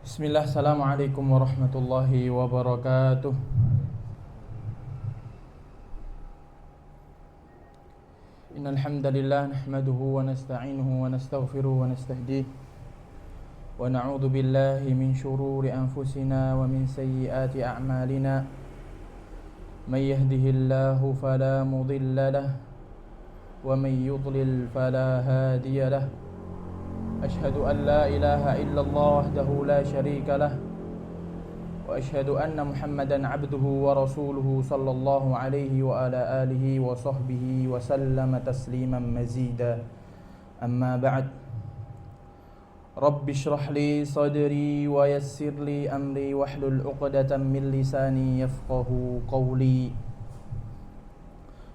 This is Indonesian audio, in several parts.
Bismillah, assalamualaikum warahmatullahi wabarakatuh. Innal hamdalillah nahmaduhu wa nasta'inuhu wa nastaghfiruhu wa nastahdiih wa na'udzu billahi min shururi anfusina wa min sayyiati a'malina. May yahdihillahu fala mudilla lahu wa may yudlil fala hadiya lahu. Asyhadu an la ilaha illallah wahdahu la syarika lah wa asyhadu anna Muhammadan abduhu wa rasuluhu sallallahu alaihi wa ala alihi wa sahbihi wa sallama tasliman mazida. Amma ba'd. Rabbi shrah li sadri wa yassir li amri wahlul 'uqdatam min lisani yafqahu qawli.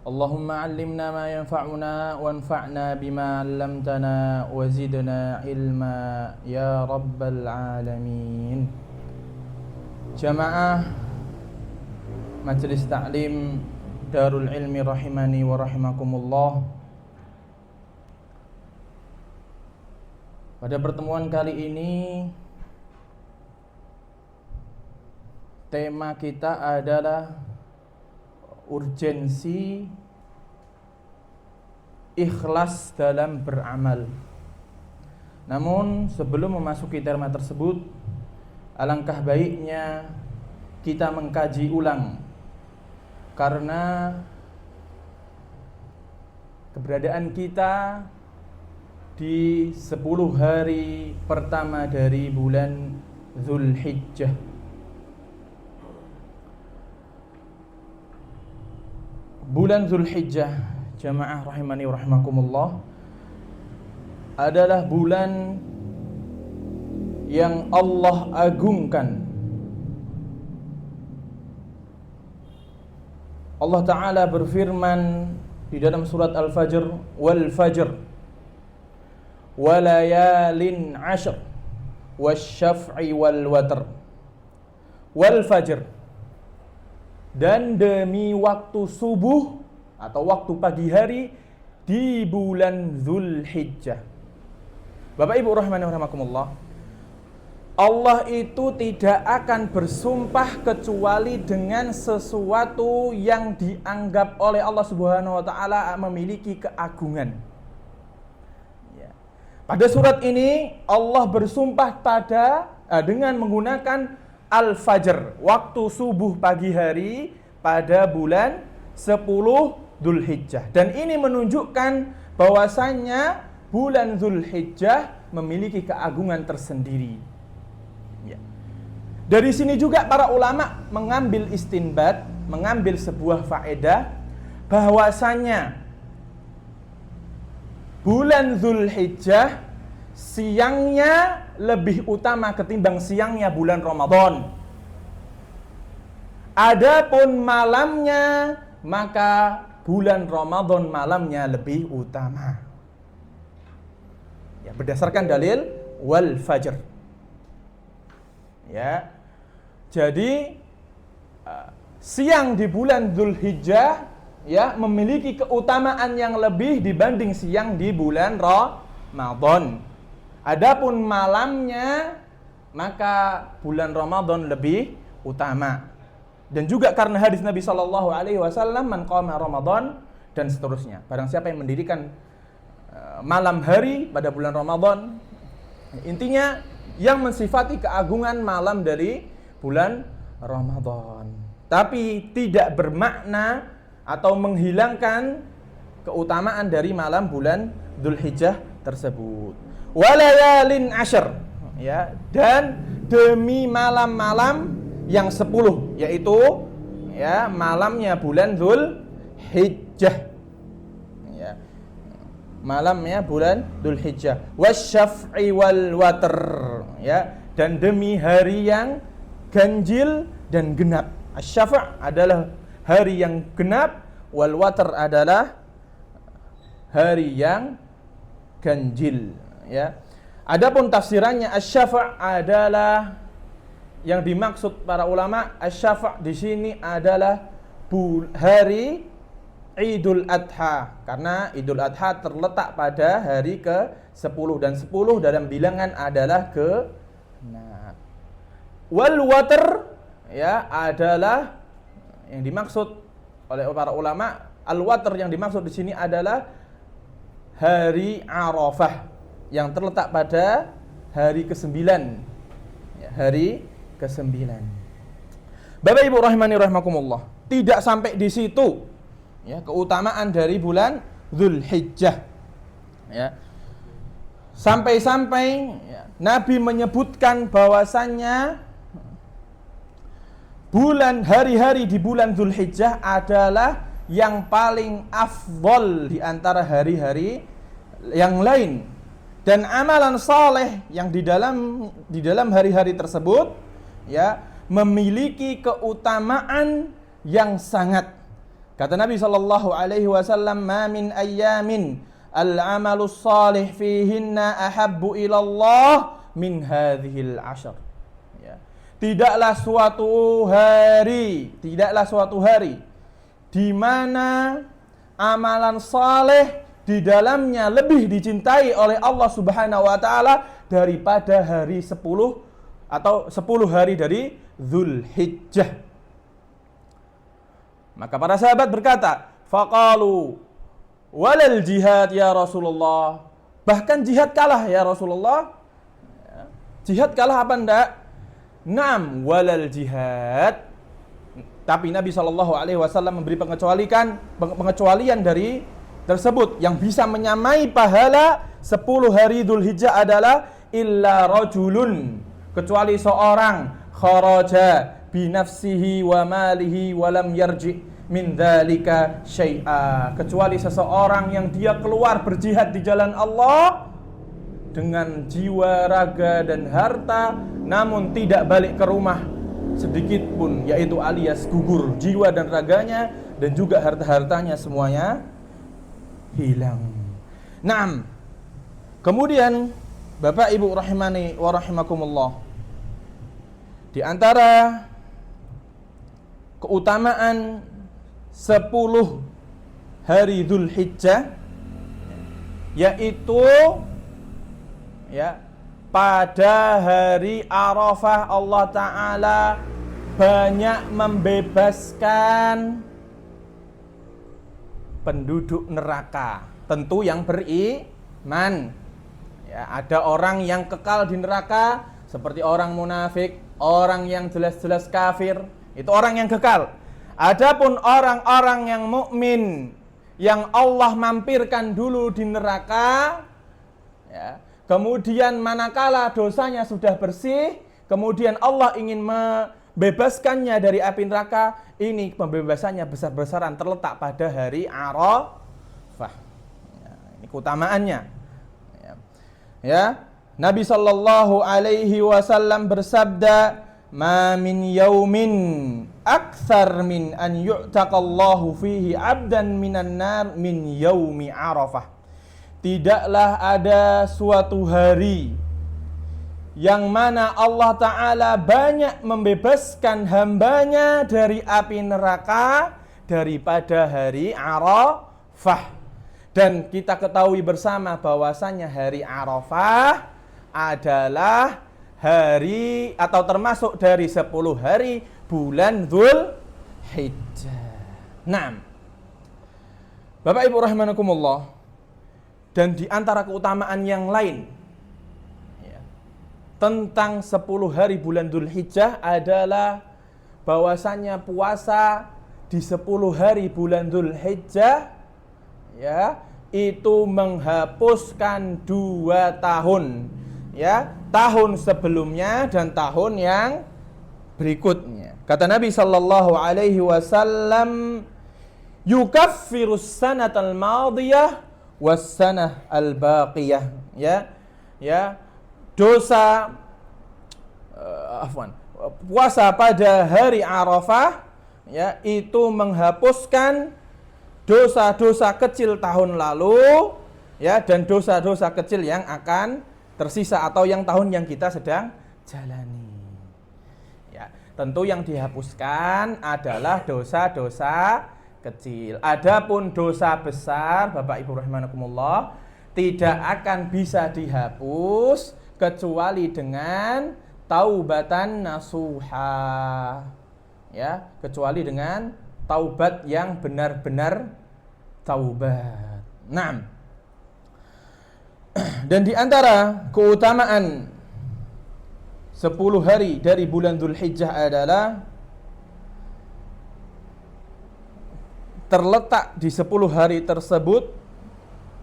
Allahumma 'allimna ma yanfa'una wanfa'na bima 'allamtana wa zidna ilma ya rabbal alamin. Jamaah Majelis Ta'lim Darul Ilmi rahimani wa rahimakumullah. Pada pertemuan kali ini tema kita adalah urgensi ikhlas dalam beramal. Namun sebelum memasuki tema tersebut, alangkah baiknya kita mengkaji ulang, karena keberadaan kita di 10 hari pertama dari bulan Dzulhijjah. Bulan Dzulhijjah, jamaah rahimani wa rahimakumullah, adalah bulan yang Allah agungkan. Allah Ta'ala berfirman di dalam surat Al-Fajr, wal fajr wa layalin 'ashr wasyaf'i wal watr. Wal fajr, dan demi waktu subuh atau waktu pagi hari di bulan Dzulhijjah. Bapak Ibu rahimani wa rahimakumullah, Allah itu tidak akan bersumpah kecuali dengan sesuatu yang dianggap oleh Allah Subhanahu wa taala memiliki keagungan. Ya. Pada surat ini Allah bersumpah dengan menggunakan Al-Fajr, waktu subuh pagi hari pada bulan 10 Dzulhijjah. Dan ini menunjukkan bahwasannya bulan Dzulhijjah memiliki keagungan tersendiri. Ya. Dari sini juga para ulama mengambil istinbat, mengambil sebuah faedah bahwasannya bulan Dzulhijjah siangnya lebih utama ketimbang siangnya bulan Ramadan. Adapun malamnya, maka bulan Ramadan malamnya lebih utama. Ya, berdasarkan dalil wal fajr. Ya. Jadi siang di bulan Dzulhijjah ya memiliki keutamaan yang lebih dibanding siang di bulan Ramadan. Adapun malamnya, maka bulan Ramadan lebih utama. Dan juga karena hadis Nabi sallallahu alaihi wasallam, man qama Ramadan, dan seterusnya. Barang siapa yang mendirikan malam hari pada bulan Ramadan, intinya yang mensifati keagungan malam dari bulan Ramadan. Tapi tidak bermakna atau menghilangkan keutamaan dari malam bulan Dzulhijjah tersebut. Walayalin 'ashr, ya, dan demi malam-malam yang 10, yaitu ya malamnya bulan Dzulhijjah. Ya. Malamnya bulan Dzulhijjah. Wasyaf'i wal watr, ya, dan demi hari yang ganjil dan genap. Asy-syafa' adalah hari yang genap, wal watr adalah hari yang ganjil. Ya. Adapun tafsirannya, asy-syafa' adalah, yang dimaksud para ulama, asy-syafa' di sini adalah hari Idul Adha, karena Idul Adha terletak pada hari ke-10 dan 10 dalam bilangan adalah ke-6. Wal watr ya adalah yang dimaksud oleh para ulama, al watr yang dimaksud di sini adalah hari Arafah yang terletak pada hari ke-9. Ya, hari ke-9. Bapak Ibu rahimani rahimakumullah. Tidak sampai di situ ya keutamaan dari bulan Dzulhijjah. Ya. Sampai-sampai ya, Nabi menyebutkan bahwasannya hari-hari di bulan Dzulhijjah adalah yang paling afdol di antara hari-hari yang lain, dan amalan saleh yang di dalam hari-hari tersebut ya memiliki keutamaan yang sangat. Kata Nabi sallallahu alaihi wasallam, "Ma min ayyamin al-amalus salih fihinna ahabbu ila Allah min hadhil ashar." Tidaklah suatu hari di mana amalan saleh di dalamnya lebih dicintai oleh Allah Subhanahu wa taala daripada hari 10 atau 10 hari dari Dzulhijjah. Maka para sahabat berkata, faqalu walal jihad ya Rasulullah. Bahkan jihad kalah ya Rasulullah. Jihad kalah apa enggak? Naam, walal jihad. Tapi Nabi SAW memberi pengecualian dari tersebut. Yang bisa menyamai pahala 10 hari Dzulhijjah adalah illa rajulun, kecuali seorang kharaja binafsihi wa malihi wa lam yarji min dzalika syai'a, kecuali seseorang yang dia keluar berjihad di jalan Allah dengan jiwa, raga dan harta, namun tidak balik ke rumah sedikit pun, yaitu alias gugur jiwa dan raganya, dan juga harta-hartanya semuanya hilang. Naam. Kemudian Bapak Ibu rahimani wa rahimakumullah, di antara keutamaan 10 hari Dzulhijjah yaitu ya, pada hari Arafah Allah Ta'ala banyak membebaskan penduduk neraka, tentu yang beriman. Ya, ada orang yang kekal di neraka seperti orang munafik, orang yang jelas-jelas kafir, itu orang yang kekal. Adapun orang-orang yang mukmin yang Allah mampirkan dulu di neraka, ya, kemudian manakala dosanya sudah bersih, kemudian Allah ingin membebaskannya dari api neraka, ini pembebasannya besar-besaran terletak pada hari Arafah. Ya, ini keutamaannya. Ya, Nabi sallallahu alaihi wasallam bersabda, "Ma min yaumin aktsar min an yu'taqallahu fihi 'abdan minan nar min yaumi Arafah." Tidaklah ada suatu hari yang mana Allah Ta'ala banyak membebaskan hambanya dari api neraka daripada hari Arafah. Dan kita ketahui bersama bahwasannya hari Arafah adalah hari atau termasuk dari 10 hari bulan Dzulhijjah. Nah, Bapak Ibu rahimakumullah, dan di antara keutamaan yang lain ya, tentang 10 hari bulan Dzulhijjah adalah bahwasannya puasa di 10 hari bulan Dzulhijjah ya itu menghapuskan 2 tahun ya, tahun sebelumnya dan tahun yang berikutnya. Kata Nabi sallallahu alaihi wasallam, yukaffirus sanatal madiyah was sanah al baqiyah. Ya, dosa puasa pada hari Arafah ya itu menghapuskan dosa-dosa kecil tahun lalu ya, dan dosa-dosa kecil yang akan tersisa atau yang tahun yang kita sedang jalani. Ya, tentu yang dihapuskan adalah dosa-dosa kecil. Adapun dosa besar, Bapak Ibu rahimakumullah, tidak akan bisa dihapus kecuali dengan taubatan nasuha. Ya, kecuali dengan taubat yang benar-benar taubat. Naam. Dan di antara keutamaan 10 hari dari bulan Dzulhijjah adalah terletak di 10 hari tersebut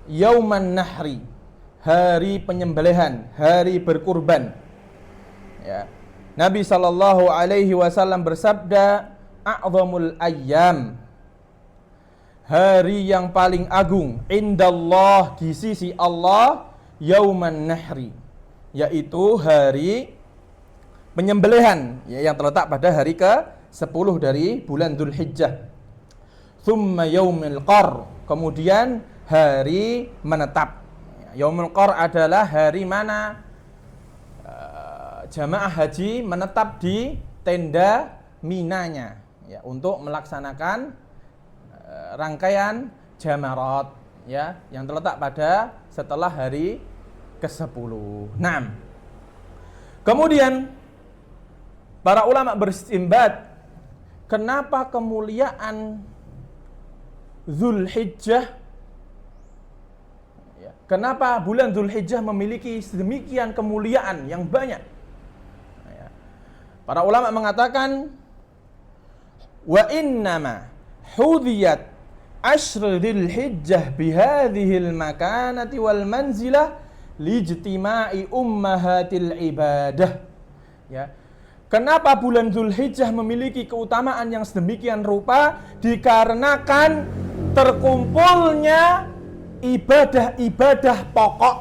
Yauman Nahri, hari penyembelihan, hari berkurban. Ya. Nabi sallallahu alaihi wasallam bersabda, "A'zamul ayyam", hari yang paling agung indallah, di sisi Allah, Yauman Nahri, yaitu hari penyembelihan, ya, yang terletak pada hari ke-10 dari bulan Dzulhijjah. Tsumma yaumil qar, kemudian hari menetap. Yaumul qar adalah hari mana jamaah haji menetap di tenda Minanya, ya, untuk melaksanakan rangkaian jamarat, ya, yang terletak pada setelah hari ke-10. Nah, kemudian para ulama beristinbat, kenapa kemuliaan Dzulhijjah, ya, kenapa bulan Dzulhijjah memiliki sedemikian kemuliaan yang banyak? Ya. Para ulama mengatakan, wa innama hudiyat ashr Dzulhijjah bihadhil makanati wal manzilah lijtima'i ummahatil ibadah. Ya. Kenapa bulan Dzulhijjah memiliki keutamaan yang sedemikian rupa? Dikarenakan terkumpulnya ibadah-ibadah pokok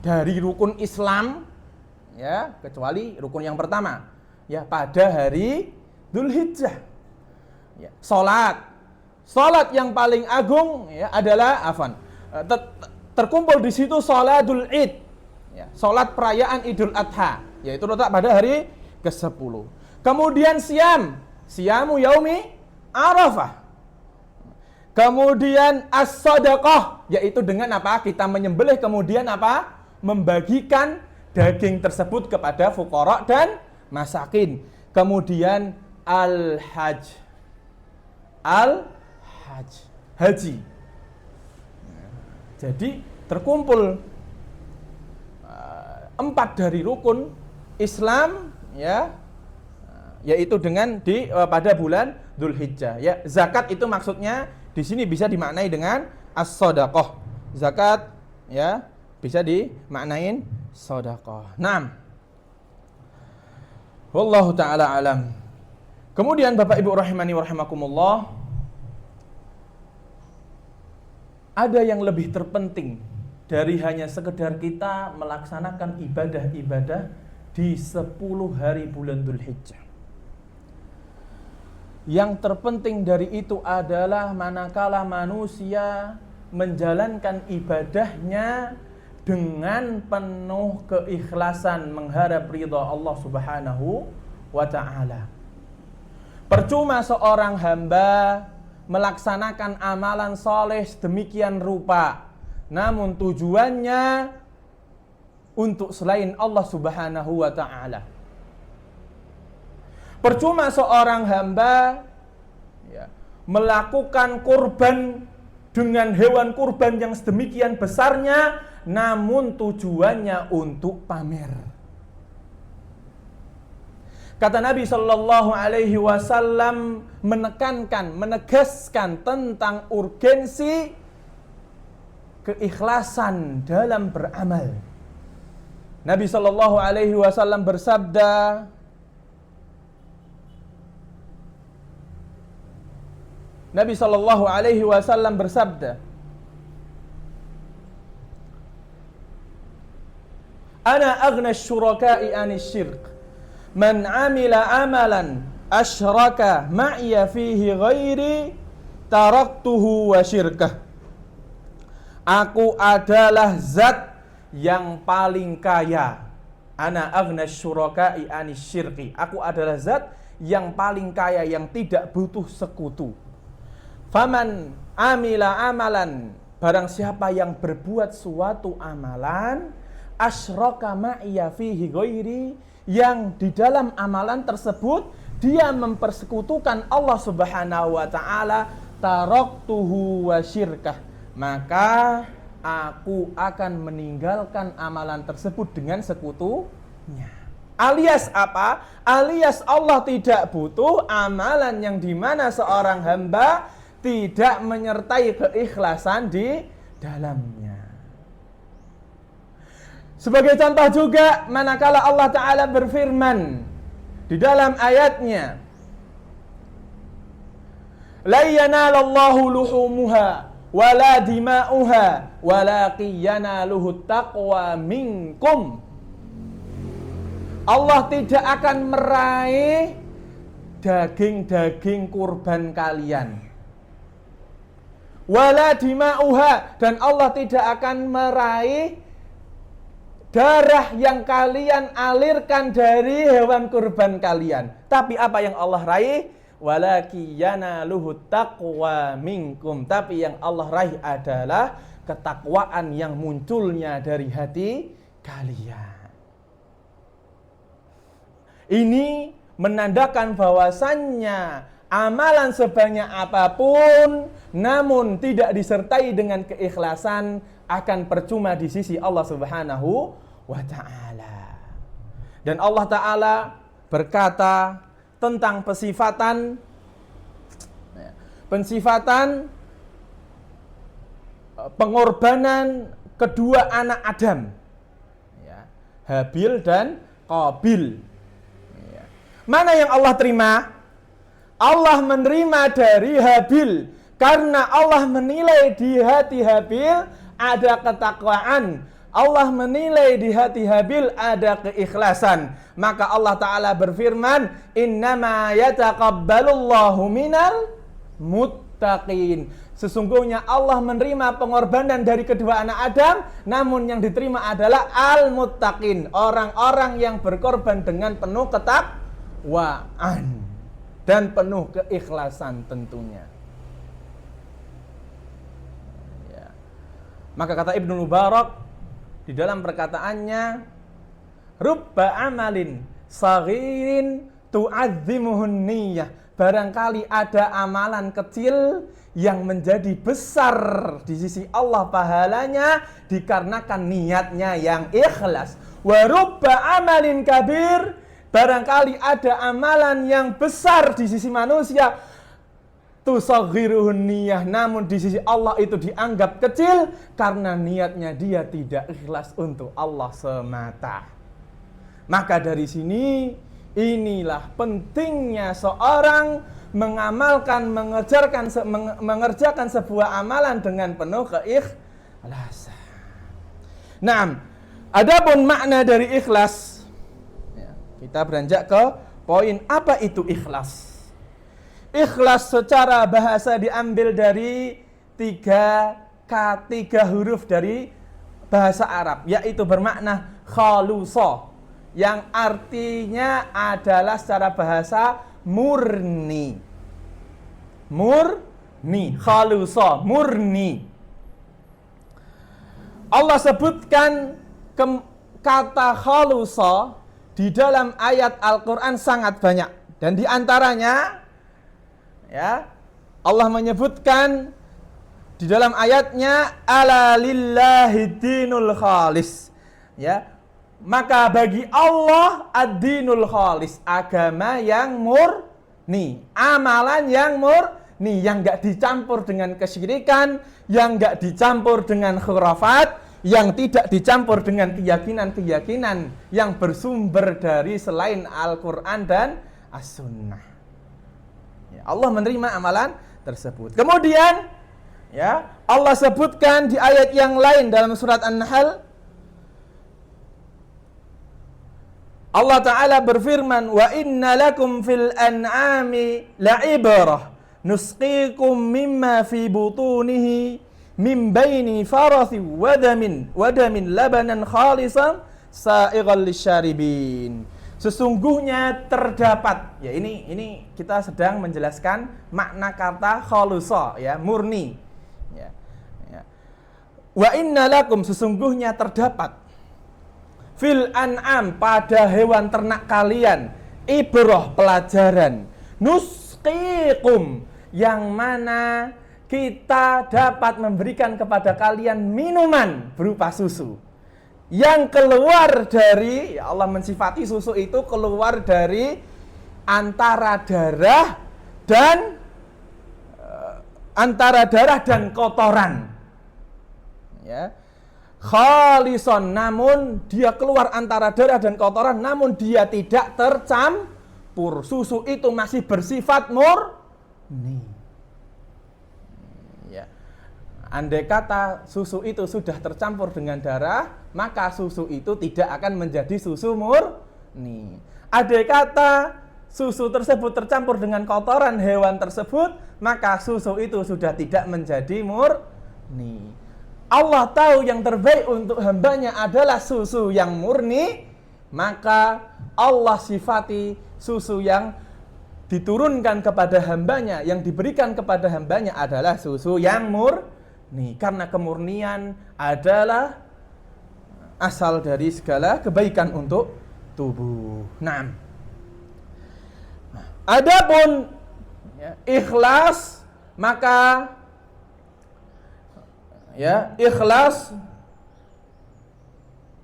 dari rukun Islam, ya, kecuali rukun yang pertama, ya, pada hari Dzulhijjah. Ya, salat yang paling agung, ya, adalah terkumpul di situ salatul Id, ya, salat perayaan Idul Adha, yaitu letak pada hari ke-10. Kemudian siyamu yaumi Arafah. Kemudian as-sadaqah, yaitu dengan apa? Kita menyembelih, kemudian apa? Membagikan daging tersebut kepada fuqara dan masakin. Kemudian al-hajj. Haji. Jadi terkumpul 4 dari rukun Islam, ya, yaitu dengan pada bulan Dzulhijjah. Ya, zakat itu maksudnya di sini bisa dimaknai dengan as-shadaqah. Zakat, ya, bisa dimaknain sedekah. Naam. Wallahu taala alam. Kemudian Bapak Ibu rahimani wa rahimakumullah, ada yang lebih terpenting dari hanya sekedar kita melaksanakan ibadah-ibadah di 10 hari bulan Dzulhijjah. Yang terpenting dari itu adalah manakala manusia menjalankan ibadahnya dengan penuh keikhlasan mengharap ridha Allah Subhanahu wa ta'ala. Percuma seorang hamba melaksanakan amalan soleh sedemikian rupa, namun tujuannya untuk selain Allah Subhanahu wa ta'ala. Percuma seorang hamba, ya, melakukan kurban dengan hewan kurban yang sedemikian besarnya, namun tujuannya untuk pamer. Kata Nabi Shallallahu Alaihi Wasallam menegaskan tentang urgensi keikhlasan dalam beramal. Nabi Shallallahu Alaihi Wasallam bersabda, Ana aghna syuraka'i anis syirk, man amila amalan asyraka ma'iya fihi ghairi taraktuhu wa syirkah. Aku adalah zat yang paling kaya. Ana aghna syuraka'i anis syirki. Aku adalah zat yang paling kaya, yang tidak butuh sekutu. Faman amila amalan, barang siapa yang berbuat suatu amalan, asyraka ma'iya fihi ghairi, yang di dalam amalan tersebut dia mempersekutukan Allah Subhanahu wa taala, taraktuhu wa syirkah, maka aku akan meninggalkan amalan tersebut dengan sekutunya. Alias apa? Alias Allah tidak butuh amalan yang dimana seorang hamba tidak menyertai keikhlasan di dalamnya. Sebagai contoh juga, manakala Allah Ta'ala berfirman di dalam ayatnya, la yanalallahu luhumuha wala dima'uha walakin yanaluhu taqwa minkum. Allah tidak akan meraih daging-daging kurban kalian, wala dima'uha, dan Allah tidak akan meraih darah yang kalian alirkan dari hewan kurban kalian. Tapi apa yang Allah raih? Walaki yanaluhu taqwa minkum. Tapi yang Allah raih adalah ketakwaan yang munculnya dari hati kalian. Ini menandakan bahwasannya amalan sebanyak apapun namun tidak disertai dengan keikhlasan akan percuma di sisi Allah Subhanahu wa ta'ala. Dan Allah Ta'ala berkata tentang pensifatan pengorbanan kedua anak Adam, Habil dan Qabil. Mana yang Allah terima? Allah menerima dari Habil karena Allah menilai di hati Habil ada ketakwaan. Allah menilai di hati Habil ada keikhlasan. Maka Allah Ta'ala berfirman, innama yataqabbalullahu minal muttaqin. Sesungguhnya Allah menerima pengorbanan dari kedua anak Adam, namun yang diterima adalah al-muttaqin, orang-orang yang berkorban dengan penuh ketakwaan dan penuh keikhlasan tentunya. Maka kata Ibnu Mubarak di dalam perkataannya, rubba amalin saghirin tu'azzimuhun niyyah. Barangkali ada amalan kecil yang menjadi besar di sisi Allah pahalanya dikarenakan niatnya yang ikhlas. Wa rubba amalin kabir, barangkali ada amalan yang besar di sisi manusia tusaghiruhun niyyah, namun di sisi Allah itu dianggap kecil karena niatnya dia tidak ikhlas untuk Allah semata. Maka dari sini inilah pentingnya seorang mengerjakan sebuah amalan dengan penuh keikhlasan. Nah, adapun makna dari ikhlas, kita beranjak ke poin apa itu ikhlas. Ikhlas secara bahasa diambil dari tiga huruf dari bahasa Arab, yaitu bermakna khalusa, yang artinya adalah secara bahasa murni. Murni, khalusa, murni. Allah sebutkan kata khalusa di dalam ayat Al-Quran sangat banyak. Dan di antaranya Allah menyebutkan di dalam ayatnya ala lillahi dinul khalis. Maka bagi Allah ad-dinul khalis, agama yang murni, amalan yang murni, yang enggak dicampur dengan kesyirikan, yang enggak dicampur dengan khurafat, yang tidak dicampur dengan keyakinan-keyakinan yang bersumber dari selain Al-Quran dan As-Sunnah. Allah menerima amalan tersebut. Kemudian Allah sebutkan di ayat yang lain dalam surat An-Nahl, Allah Ta'ala berfirman, wa inna lakum fil an'ami la'ibrah nusqikum mimma fi butunihi min baini farathi wadamin labanan khalisan sa'ighal lisyaribin. Sesungguhnya terdapat, ini kita sedang menjelaskan makna kata khalusa, murni. Wa inna lakum, sesungguhnya terdapat fil an'am, pada hewan ternak kalian, ibrah, pelajaran, nusqikum, yang mana kita dapat memberikan kepada kalian minuman berupa susu yang keluar dari, ya Allah mensifati susu itu keluar dari antara darah dan kotoran, ya, khalison, namun dia keluar antara darah dan kotoran, namun dia tidak tercampur. Susu itu masih bersifat murni. Ya. Andai kata susu itu sudah tercampur dengan darah, maka susu itu tidak akan menjadi susu murni. Andai kata susu tersebut tercampur dengan kotoran hewan tersebut, maka susu itu sudah tidak menjadi murni. Allah tahu yang terbaik untuk hambanya adalah susu yang murni, maka Allah sifati susu yang diturunkan kepada hambanya, yang diberikan kepada hambanya adalah susu yang murni. Karena kemurnian adalah asal dari segala kebaikan untuk tubuh. Nah, adapun ya, ikhlas, maka ya ikhlas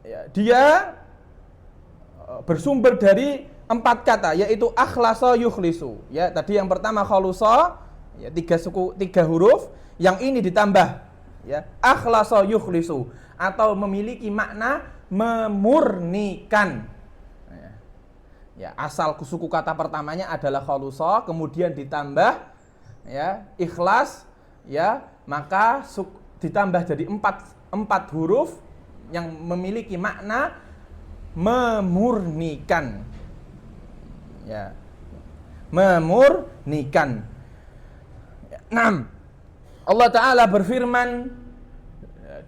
ya, dia bersumber dari 4 kata, yaitu akhlasa yukhlisu. Ya, tadi yang pertama khalusa, ya 3 huruf, yang ini ditambah ya akhlasa yukhlisu, atau memiliki makna memurnikan. Ya, asal suku kata pertamanya adalah khalusa, kemudian ditambah ya ikhlas, ya, maka ditambah jadi 4 huruf yang memiliki makna memurnikan. Ya, memurnikan. 6. Allah Ta'ala berfirman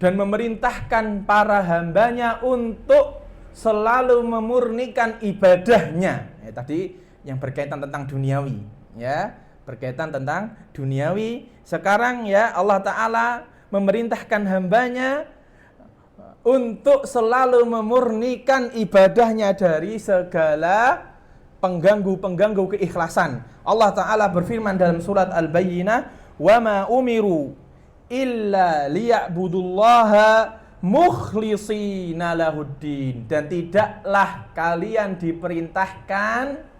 dan memerintahkan para hambanya untuk selalu memurnikan ibadahnya. Ya, tadi yang berkaitan tentang duniawi, ya, berkaitan tentang duniawi. Sekarang ya Allah Ta'ala memerintahkan hambanya untuk selalu memurnikan ibadahnya dari segala pengganggu-pengganggu keikhlasan. Allah Ta'ala berfirman dalam surat Al-Bayyinah, "Wa ma umiru illa liya'budullaha mukhlishina lahuddin." Dan tidaklah kalian diperintahkan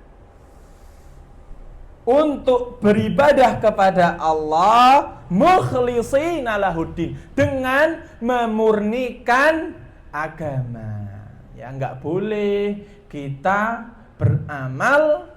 untuk beribadah kepada Allah mukhlishina lahuddin, dengan memurnikan agama. Ya, enggak boleh kita beramal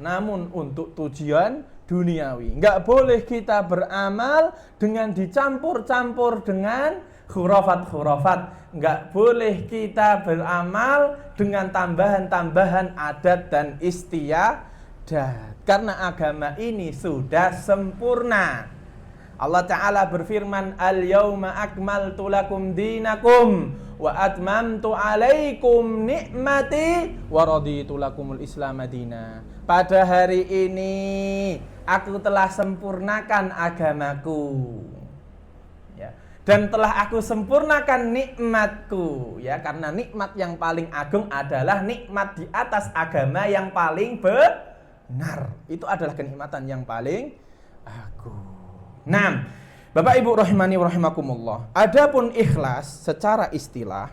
namun untuk tujuan duniawi. Enggak boleh kita beramal dengan dicampur-campur dengan khurafat-khurafat. Enggak boleh kita beramal dengan tambahan-tambahan adat dan istiadat. Karena agama ini sudah sempurna. Allah Ta'ala berfirman, "Al-yawma akmaltu lakum dinakum wa atmamtu alaikum ni'mati wa raditu lakumul islam madina." Pada hari ini aku telah sempurnakan agamaku, ya, dan telah aku sempurnakan nikmatku, ya, karena nikmat yang paling agung adalah nikmat di atas agama yang paling benar. Itu adalah kenikmatan yang paling agung. Nah, Bapak Ibu rahimani wa rahimakumullah. Adapun ikhlas secara istilah,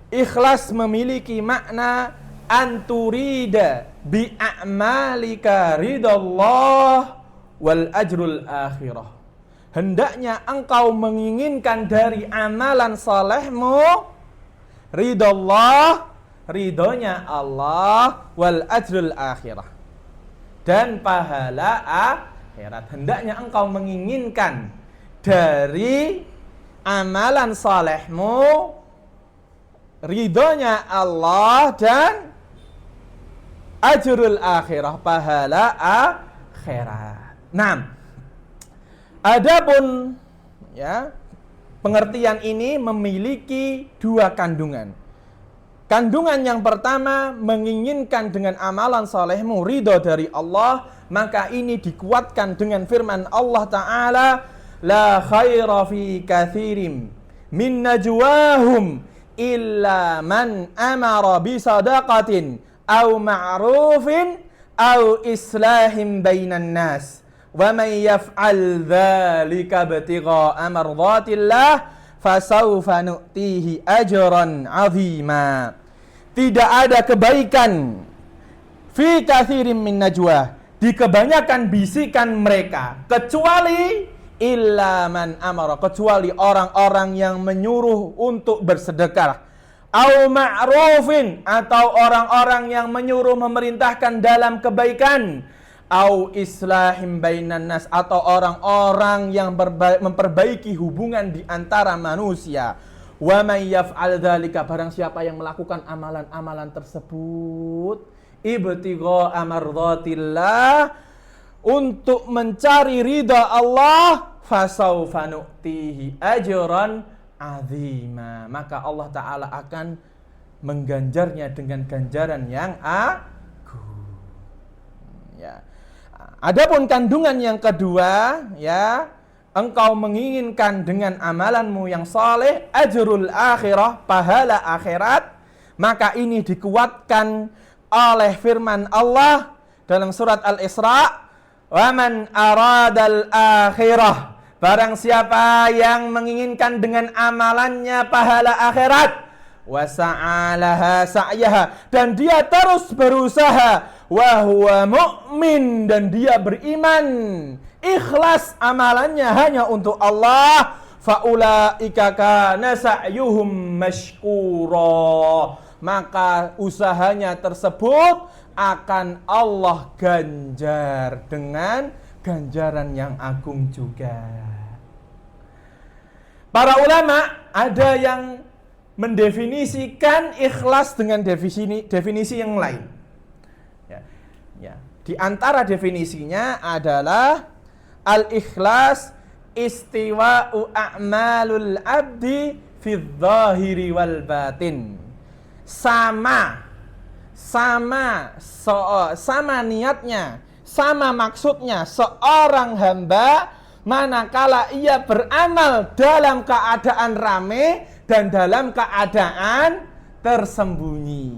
ikhlas memiliki makna anturida bi a'malika ridallah wal ajrul akhirah. Hendaknya engkau menginginkan dari amalan salehmu ridallah, ridhonya Allah, wal ajrul akhirah, dan pahala akhirat. Hendaknya engkau menginginkan dari amalan salehmu ridhonya Allah dan ajrul akhirah, pahala akhirat. Nah, adapun ya pengertian ini memiliki 2 kandungan. Kandungan yang pertama, menginginkan dengan amalan salehmu ridho dari Allah, maka ini dikuatkan dengan firman Allah Ta'ala, "La khaira fi katsirin min najwahum illa man amara bi sadaqatin aw ma'rufin aw islahim bainan nas wa may yaf'al dzalika ibtigha'a mardhatillah fasawfa nu'tihi ajran 'azima. Tidak ada kebaikan fi katsirin min najwa, di kebanyakan bisikan mereka, kecuali illa man amara, kecuali orang-orang yang menyuruh untuk bersedekah, au ma'rufin, atau orang-orang yang menyuruh memerintahkan dalam kebaikan, au islahim bainan nas, atau orang-orang yang memperbaiki hubungan di antara manusia. Wa may yaf'al dzalika, barang siapa yang melakukan amalan-amalan tersebut, ibtigha'a mardhatillah, untuk mencari ridha Allah, fasawfa nu'tihi ajran 'azima, maka Allah Ta'ala akan mengganjarnya dengan ganjaran yang agung. Ya. Adapun kandungan yang kedua, ya, engkau menginginkan dengan amalanmu yang saleh ajrul akhirah, pahala akhirat, maka ini dikuatkan oleh firman Allah dalam surat Al-Isra, wa man aradal akhirah, barang siapa yang menginginkan dengan amalannya pahala akhirat, wa sa'alaha sa'yaha, dan dia terus berusaha, wa huwa mu'min, dan dia beriman, ikhlas amalannya hanya untuk Allah, faulaika kana sa'yuhum mashkura, maka usahanya tersebut akan Allah ganjar dengan ganjaran yang agung juga. Para ulama ada yang mendefinisikan ikhlas dengan definisi yang lain. Ya. Di antara definisinya adalah al-ikhlas istiwa'u a'malul abdi fi dzahiri wal batin. Sama niatnya, sama maksudnya seorang hamba manakala ia beramal dalam keadaan rame dan dalam keadaan tersembunyi.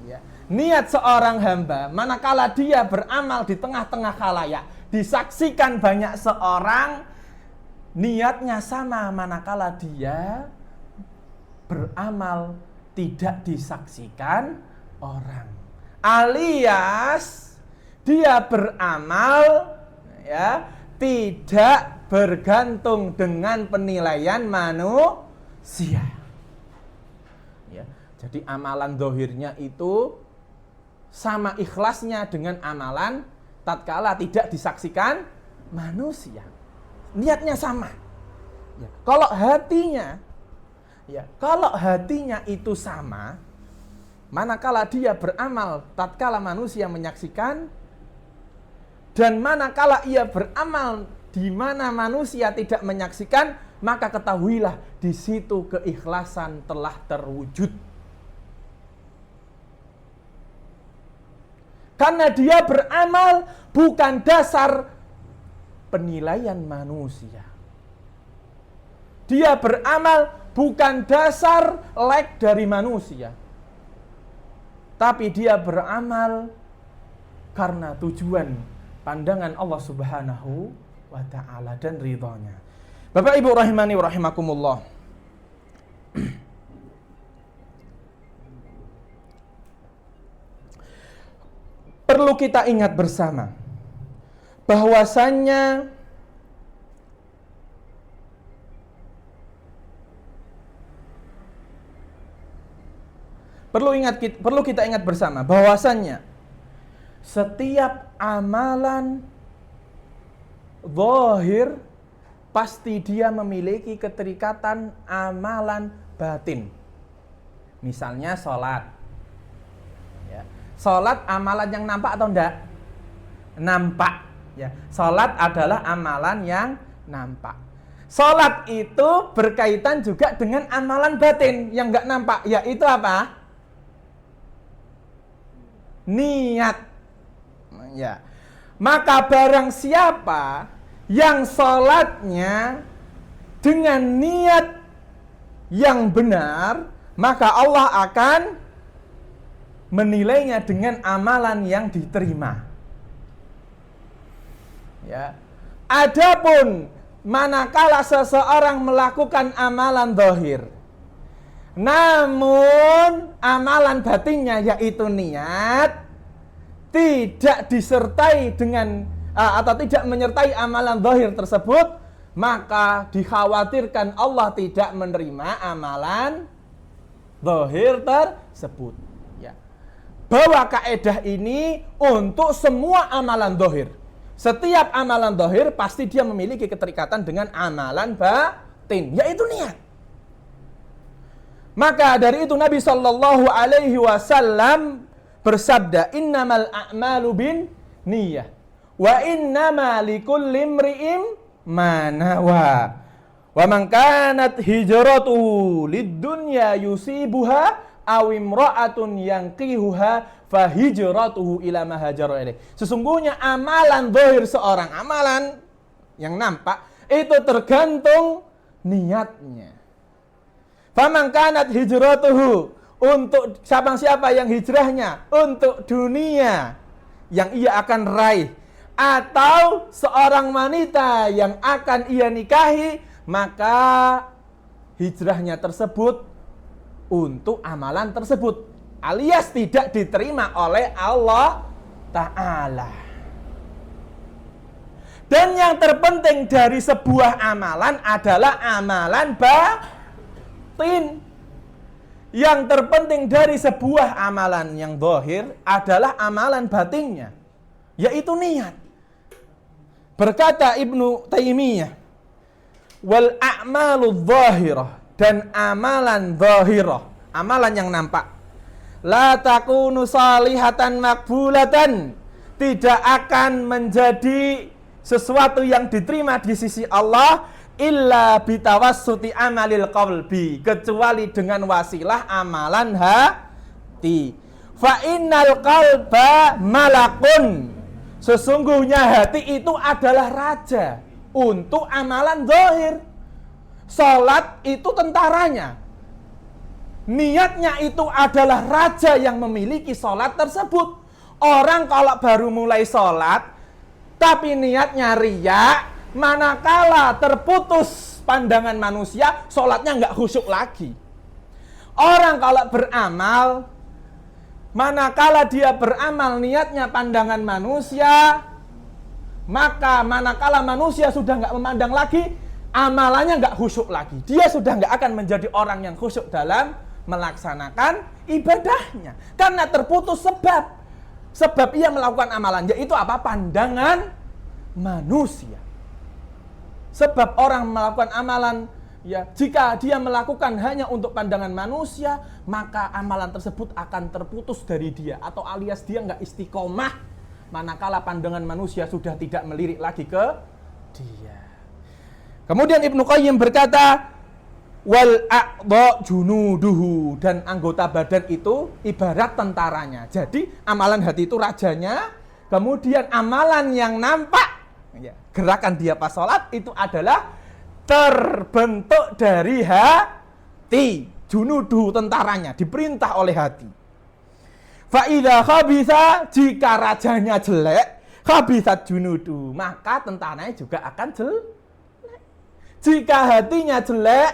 Ya. Niat seorang hamba manakala dia beramal di tengah-tengah khalayak, disaksikan banyak seorang, niatnya sama manakala dia beramal tidak disaksikan orang, alias dia beramal, ya, tidak bergantung dengan penilaian manusia. Ya, jadi amalan zahirnya itu sama ikhlasnya dengan amalan tatkala tidak disaksikan manusia. Niatnya sama. Ya, kalau hatinya itu sama, manakala dia beramal tatkala manusia menyaksikan, dan manakala ia beramal di mana manusia tidak menyaksikan, maka ketahuilah di situ keikhlasan telah terwujud. Karena dia beramal bukan dasar penilaian manusia. Dia beramal bukan dasar like dari manusia, tapi dia beramal karena tujuan pandangan Allah Subhanahu wa ta'ala dan ridhonya. Bapak Ibu rahimani wa rahimakumullah. Perlu kita ingat bersama bahwasannya perlu kita ingat bersama bahwasannya setiap amalan zahir pasti dia memiliki keterikatan amalan batin. Misalnya sholat. Ya. Sholat amalan yang nampak atau enggak? Nampak. Ya. Sholat adalah amalan yang nampak. Sholat itu berkaitan juga dengan amalan batin yang enggak nampak. Yaitu apa? Niat. Ya. Maka barang siapa yang sholatnya dengan niat yang benar, maka Allah akan menilainya dengan amalan yang diterima. Ya. Adapun manakala seseorang melakukan amalan zahir, namun amalan batinnya yaitu niat tidak disertai dengan atau tidak menyertai amalan zahir tersebut, maka dikhawatirkan Allah tidak menerima amalan zahir tersebut. Ya. Bahwa kaidah ini untuk semua amalan zahir. Setiap amalan zahir pasti dia memiliki keterikatan dengan amalan batin, yaitu niat. Maka dari itu Nabi Shallallahu Alaihi Wasallam bersabda, innamal a'malu bin niyah wa innama likulli imri'in ma nawa wa man kanat hijratuhu lid-dunya yusibuha aw imra'atun yanqihuha fa hijratuhu ila ma hajara ilaih. Sesungguhnya amalan zahir seorang, amalan yang nampak itu tergantung niatnya. Faman kanat hijratuhu, untuk siapa yang hijrahnya untuk dunia yang ia akan raih, atau seorang wanita yang akan ia nikahi, maka hijrahnya tersebut untuk amalan tersebut, alias tidak diterima oleh Allah Ta'ala. Dan yang terpenting dari sebuah amalan adalah amalan batin. Yang terpenting dari sebuah amalan yang zahir adalah amalan batinnya, yaitu niat. Berkata Ibnu Taimiyah, wal a'malu zahirah, dan amalan zahirah, amalan yang nampak, la takunu salihatan makbulatan, tidak akan menjadi sesuatu yang diterima di sisi Allah illa bitawassuti amalil qalbi, kecuali dengan wasilah amalan hati. Fa innal qalba malakun, sesungguhnya hati itu adalah raja untuk amalan zahir. Salat itu tentaranya, niatnya itu adalah raja yang memiliki salat tersebut. Orang kalau baru mulai salat tapi niatnya riya, manakala terputus pandangan manusia, sholatnya nggak khusyuk lagi. Orang kalau beramal, manakala dia beramal niatnya pandangan manusia, maka manakala manusia sudah nggak memandang lagi, amalannya nggak khusyuk lagi. Dia sudah nggak akan menjadi orang yang khusyuk dalam melaksanakan ibadahnya, karena terputus sebab ia melakukan amalan, yaitu apa? Pandangan manusia. Sebab orang melakukan amalan, ya, jika dia melakukan hanya untuk pandangan manusia, maka amalan tersebut akan terputus dari dia, atau alias dia nggak istiqomah manakala pandangan manusia sudah tidak melirik lagi ke dia. Kemudian Ibnu Qayyim berkata, wal a'dha junuduhu, dan anggota badan itu ibarat tentaranya. Jadi amalan hati itu rajanya, kemudian amalan yang nampak, ya, gerakan dia pas sholat itu adalah terbentuk dari hati. Junudu, tentaranya, diperintah oleh hati. Fa'idha khabitha, jika rajanya jelek, khabithat junudu, maka tentaranya juga akan jelek. Jika hatinya jelek,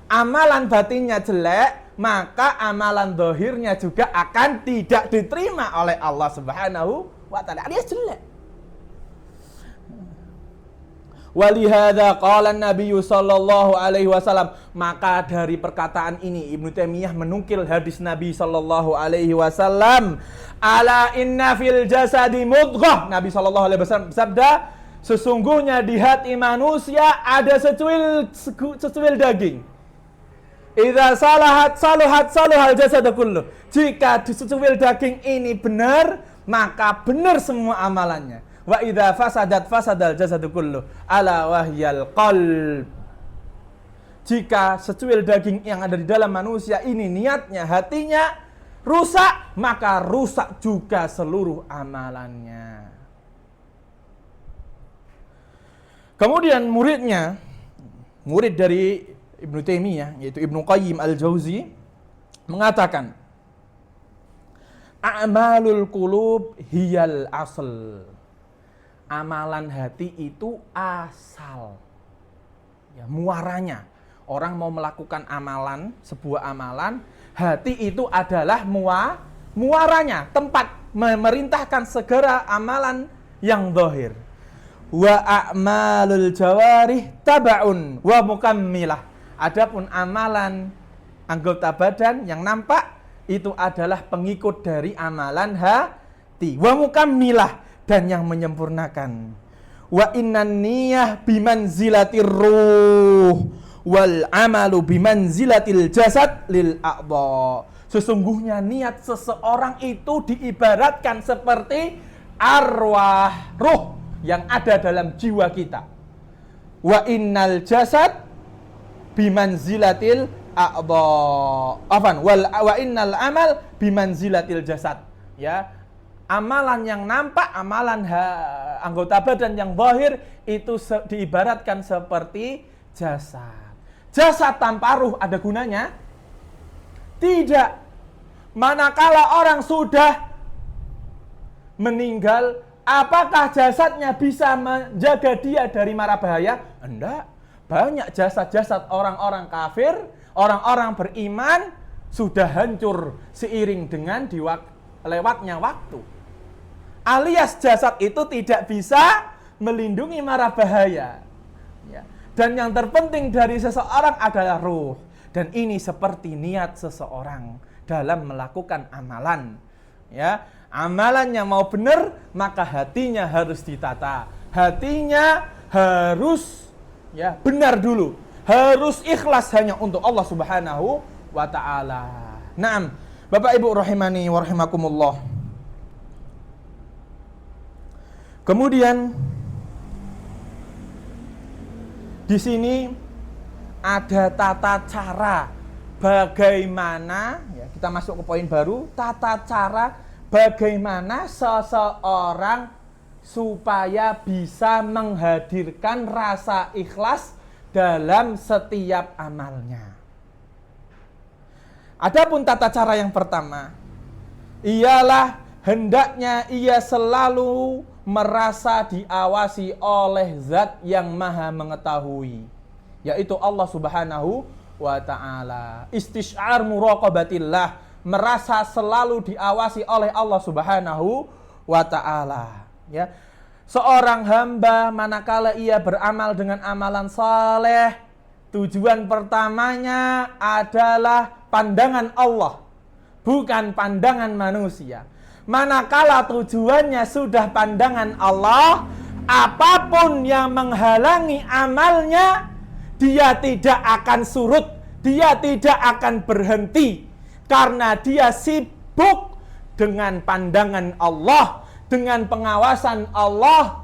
amalan batinnya jelek, maka amalan zahirnya juga akan tidak diterima oleh Allah Subhanahu wa ta'ala, alias jelek. Walihada qala Nabi sallallahu alaihi wasallam, maka dari perkataan ini Ibnu Taimiyah menukil hadis Nabi sallallahu alaihi wasallam, ala inna fil jasadi mudghah. Nabi sallallahu alaihi wasallam bersabda, sesungguhnya di hati manusia ada secuil daging. Idza saluhal jasadu kullu. Jika di secuil daging ini benar, maka benar semua amalannya. Wa idza fasadal jasadu kullu ala wahyal qalb. Jika secuil daging yang ada di dalam manusia ini niatnya, hatinya rusak, maka rusak juga seluruh amalannya. Kemudian murid dari Ibnu Taimiyah, yaitu Ibnu Qayyim al-Jauzi, mengatakan, a'malul qulub hiyal asl. Amalan hati itu asal. Ya, muaranya. Orang mau melakukan amalan, sebuah amalan, hati itu adalah muaranya, tempat memerintahkan segera amalan yang zahir. Wa a'malul jawarih taba'un wa mukammilah. Adapun amalan anggota badan yang nampak itu adalah pengikut dari amalan hati. Wa mukammilah, dan yang menyempurnakan. Wa innan niyah bimanzilatir ruh wal amalu bimanzilatil jasad lil a'dha. Sesungguhnya niat seseorang itu diibaratkan seperti arwah, ruh yang ada dalam jiwa kita. Wa innal jasad bimanzilatil a'dha. Wa innal amal bimanzilatil jasad. Ya, amalan yang nampak, amalan anggota badan yang zahir itu diibaratkan seperti jasad. Jasad tanpa ruh ada gunanya? Tidak. Manakala orang sudah meninggal, apakah jasadnya bisa menjaga dia dari mara bahaya? Enggak. Banyak jasad-jasad orang-orang kafir, orang-orang beriman sudah hancur seiring dengan lewatnya waktu. Alias jasad itu tidak bisa melindungi mara bahaya. Ya. Dan yang terpenting dari seseorang adalah ruh. Dan ini seperti niat seseorang dalam melakukan amalan. Ya, amalannya mau benar, maka hatinya harus ditata. Hatinya harus benar dulu. Harus ikhlas hanya untuk Allah Subhanahu wa ta'ala. Naam, Bapak Ibu rahimani wa rahimakumullah. Kemudian di sini ada tata cara bagaimana, ya, kita masuk ke poin baru, tata cara bagaimana seseorang supaya bisa menghadirkan rasa ikhlas dalam setiap amalnya. Adapun tata cara yang pertama ialah hendaknya ia selalu merasa diawasi oleh zat yang maha mengetahui, yaitu Allah Subhanahu wa ta'ala. Istisy'ar muraqabatillah, merasa selalu diawasi oleh Allah Subhanahu wa ta'ala. Ya. Seorang hamba manakala ia beramal dengan amalan saleh, tujuan pertamanya adalah pandangan Allah, bukan pandangan manusia. Manakala tujuannya sudah pandangan Allah, apapun yang menghalangi amalnya, dia tidak akan surut, dia tidak akan berhenti, karena dia sibuk dengan pandangan Allah, dengan pengawasan Allah.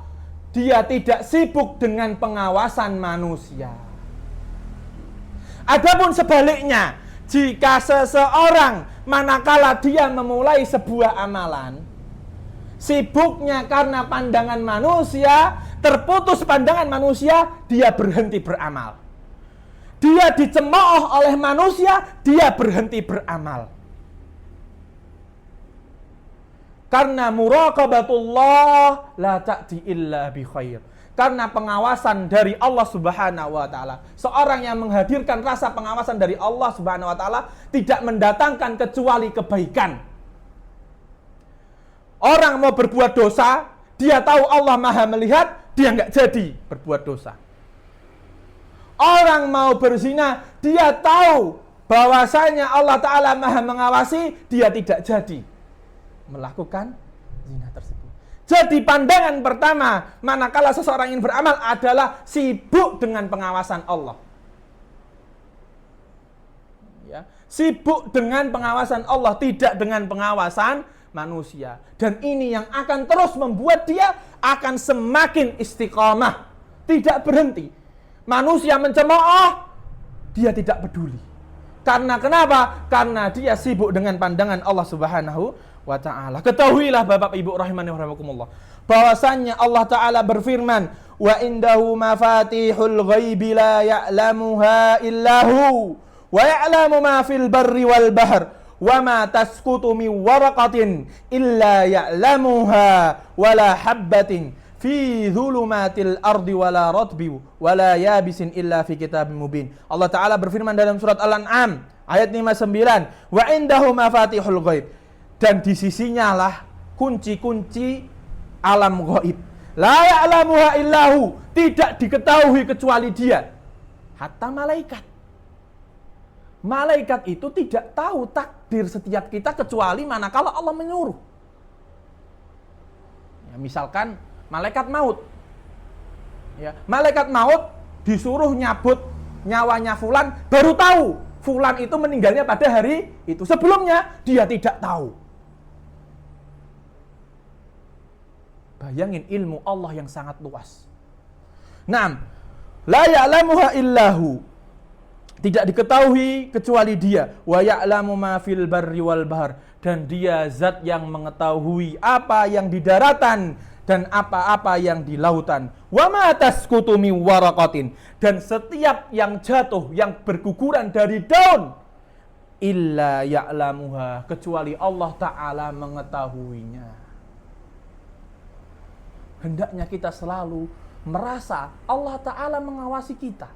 Dia tidak sibuk dengan pengawasan manusia. Adapun sebaliknya, jika seseorang manakala dia memulai sebuah amalan, sibuknya karena pandangan manusia, terputus pandangan manusia, dia berhenti beramal. Dia dicemooh oleh manusia, dia berhenti beramal. Karena muraqabatullah la ta'ti illa bi khair. Karena pengawasan dari Allah Subhanahu wa ta'ala. Seorang yang menghadirkan rasa pengawasan dari Allah Subhanahu wa ta'ala tidak mendatangkan kecuali kebaikan. Orang mau berbuat dosa, dia tahu Allah maha melihat, dia nggak jadi berbuat dosa. Orang mau berzina, dia tahu bahwasanya Allah Ta'ala maha mengawasi, dia tidak jadi melakukan zina tersebut. Jadi pandangan pertama manakala seseorang ingin beramal adalah sibuk dengan pengawasan Allah. Ya, sibuk dengan pengawasan Allah, tidak dengan pengawasan manusia. Dan ini yang akan terus membuat dia akan semakin istiqamah, tidak berhenti. Manusia mencemooh, dia tidak peduli. Karena kenapa? Karena dia sibuk dengan pandangan Allah Subhanahu wa ta'ala. Ketahuilah Bapak Ibu rahimani wa rahimakumullah, bahwasannya Allah Ta'ala berfirman, wa indahu mafatihul ghaibi la ya'lamuha illahu wa ya'lamu ma fil barri wal bahr wa ma tasqutu min waraqatin illa ya'lamuha wa la habbatin fi dhulumatil ardi wa la ratbi wa la yabisin illa fi kitabim mubin. Allah Ta'ala berfirman dalam surat Al-An'am ayat 59, wa indahu mafatihul ghaib, dan di sisinya lah kunci-kunci alam ghaib. La ya'lamuha illahu, tidak diketahui kecuali dia. Hatta malaikat. Malaikat itu tidak tahu takdir setiap kita kecuali manakala Allah menyuruh. Ya, misalkan malaikat maut. Ya, malaikat maut disuruh nyabut nyawanya fulan, baru tahu fulan itu meninggalnya pada hari itu. Sebelumnya dia tidak tahu. Bayangin ilmu Allah yang sangat luas. Naam, la ya'lamuha illahu, tidak diketahui kecuali dia. Wa ya'lamu ma fil barri wal bahr, dan dia zat yang mengetahui apa yang di daratan dan apa-apa yang di lautan. Wa ma tasqutu min waraqatin, dan setiap yang jatuh, yang berguguran dari daun, illa ya'lamuha, kecuali Allah Ta'ala mengetahuinya. Hendaknya kita selalu merasa Allah Ta'ala mengawasi kita,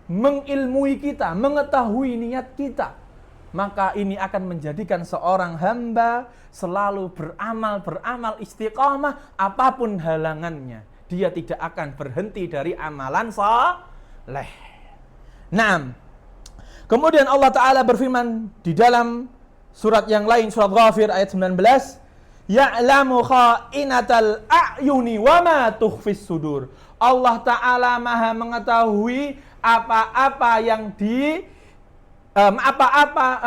mengilmui kita, mengetahui niat kita. Maka ini akan menjadikan seorang hamba selalu beramal istiqamah apapun halangannya. Dia tidak akan berhenti dari amalan saleh. Naam. Kemudian Allah Ta'ala berfirman di dalam surat yang lain, surat Ghafir ayat 19, ya'lamu kha'inatal a'yuni wa ma tukhfis sudur. Allah Ta'ala Maha mengetahui apa-apa yang di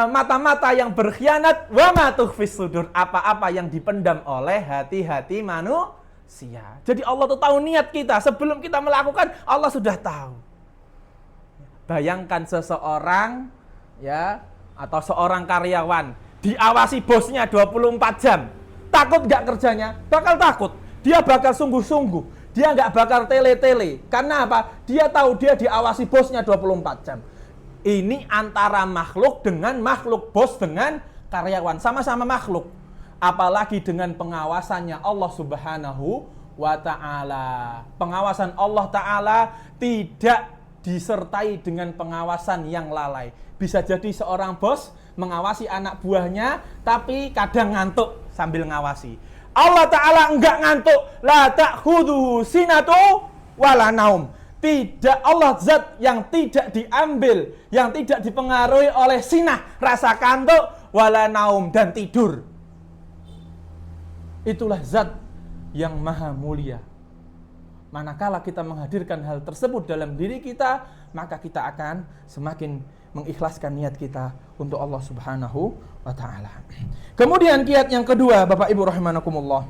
mata-mata yang berkhianat, wa ma tukhfis sudur, apa-apa yang dipendam oleh hati-hati manusia. Jadi Allah tuh tahu niat kita sebelum kita melakukan, Allah sudah tahu. Bayangkan seseorang ya, atau seorang karyawan diawasi bosnya 24 jam. Takut gak kerjanya? Bakal takut. Dia bakal sungguh-sungguh. Dia gak bakal tele-tele. Karena apa? Dia tahu dia diawasi bosnya 24 jam. Ini antara makhluk dengan makhluk, bos dengan karyawan. Sama-sama makhluk. Apalagi dengan pengawasannya Allah Subhanahu wa Ta'ala. Pengawasan Allah Ta'ala tidak disertai dengan pengawasan yang lalai. Bisa jadi seorang bos mengawasi anak buahnya, tapi kadang ngantuk sambil ngawasi. Allah Ta'ala enggak ngantuk. La ta'khudhuhu sinatu wala naum. Tidak, Allah zat yang tidak diambil, yang tidak dipengaruhi oleh sinah, rasa kantuk, wala naum, dan tidur. Itulah zat yang maha mulia. Manakala kita menghadirkan hal tersebut dalam diri kita, maka kita akan semakin mengikhlaskan niat kita untuk Allah Subhanahu wa Ta'ala. Kemudian kiat yang kedua, Bapak Ibu rahimakumullah,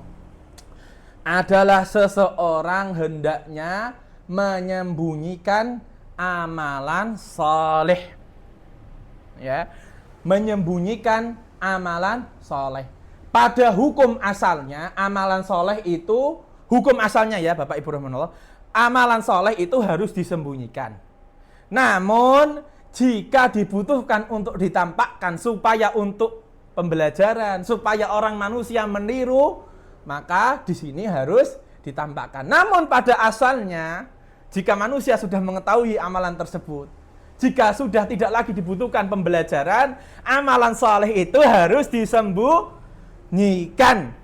adalah seseorang hendaknya menyembunyikan amalan saleh. Ya, menyembunyikan amalan saleh. Pada hukum asalnya, amalan saleh itu, hukum asalnya ya Bapak Ibu rahimakumullah, amalan saleh itu harus disembunyikan. Namun jika dibutuhkan untuk ditampakkan supaya untuk pembelajaran, supaya orang manusia meniru, maka di sini harus ditampakkan. Namun pada asalnya, jika manusia sudah mengetahui amalan tersebut, jika sudah tidak lagi dibutuhkan pembelajaran, amalan saleh itu harus disembunyikan.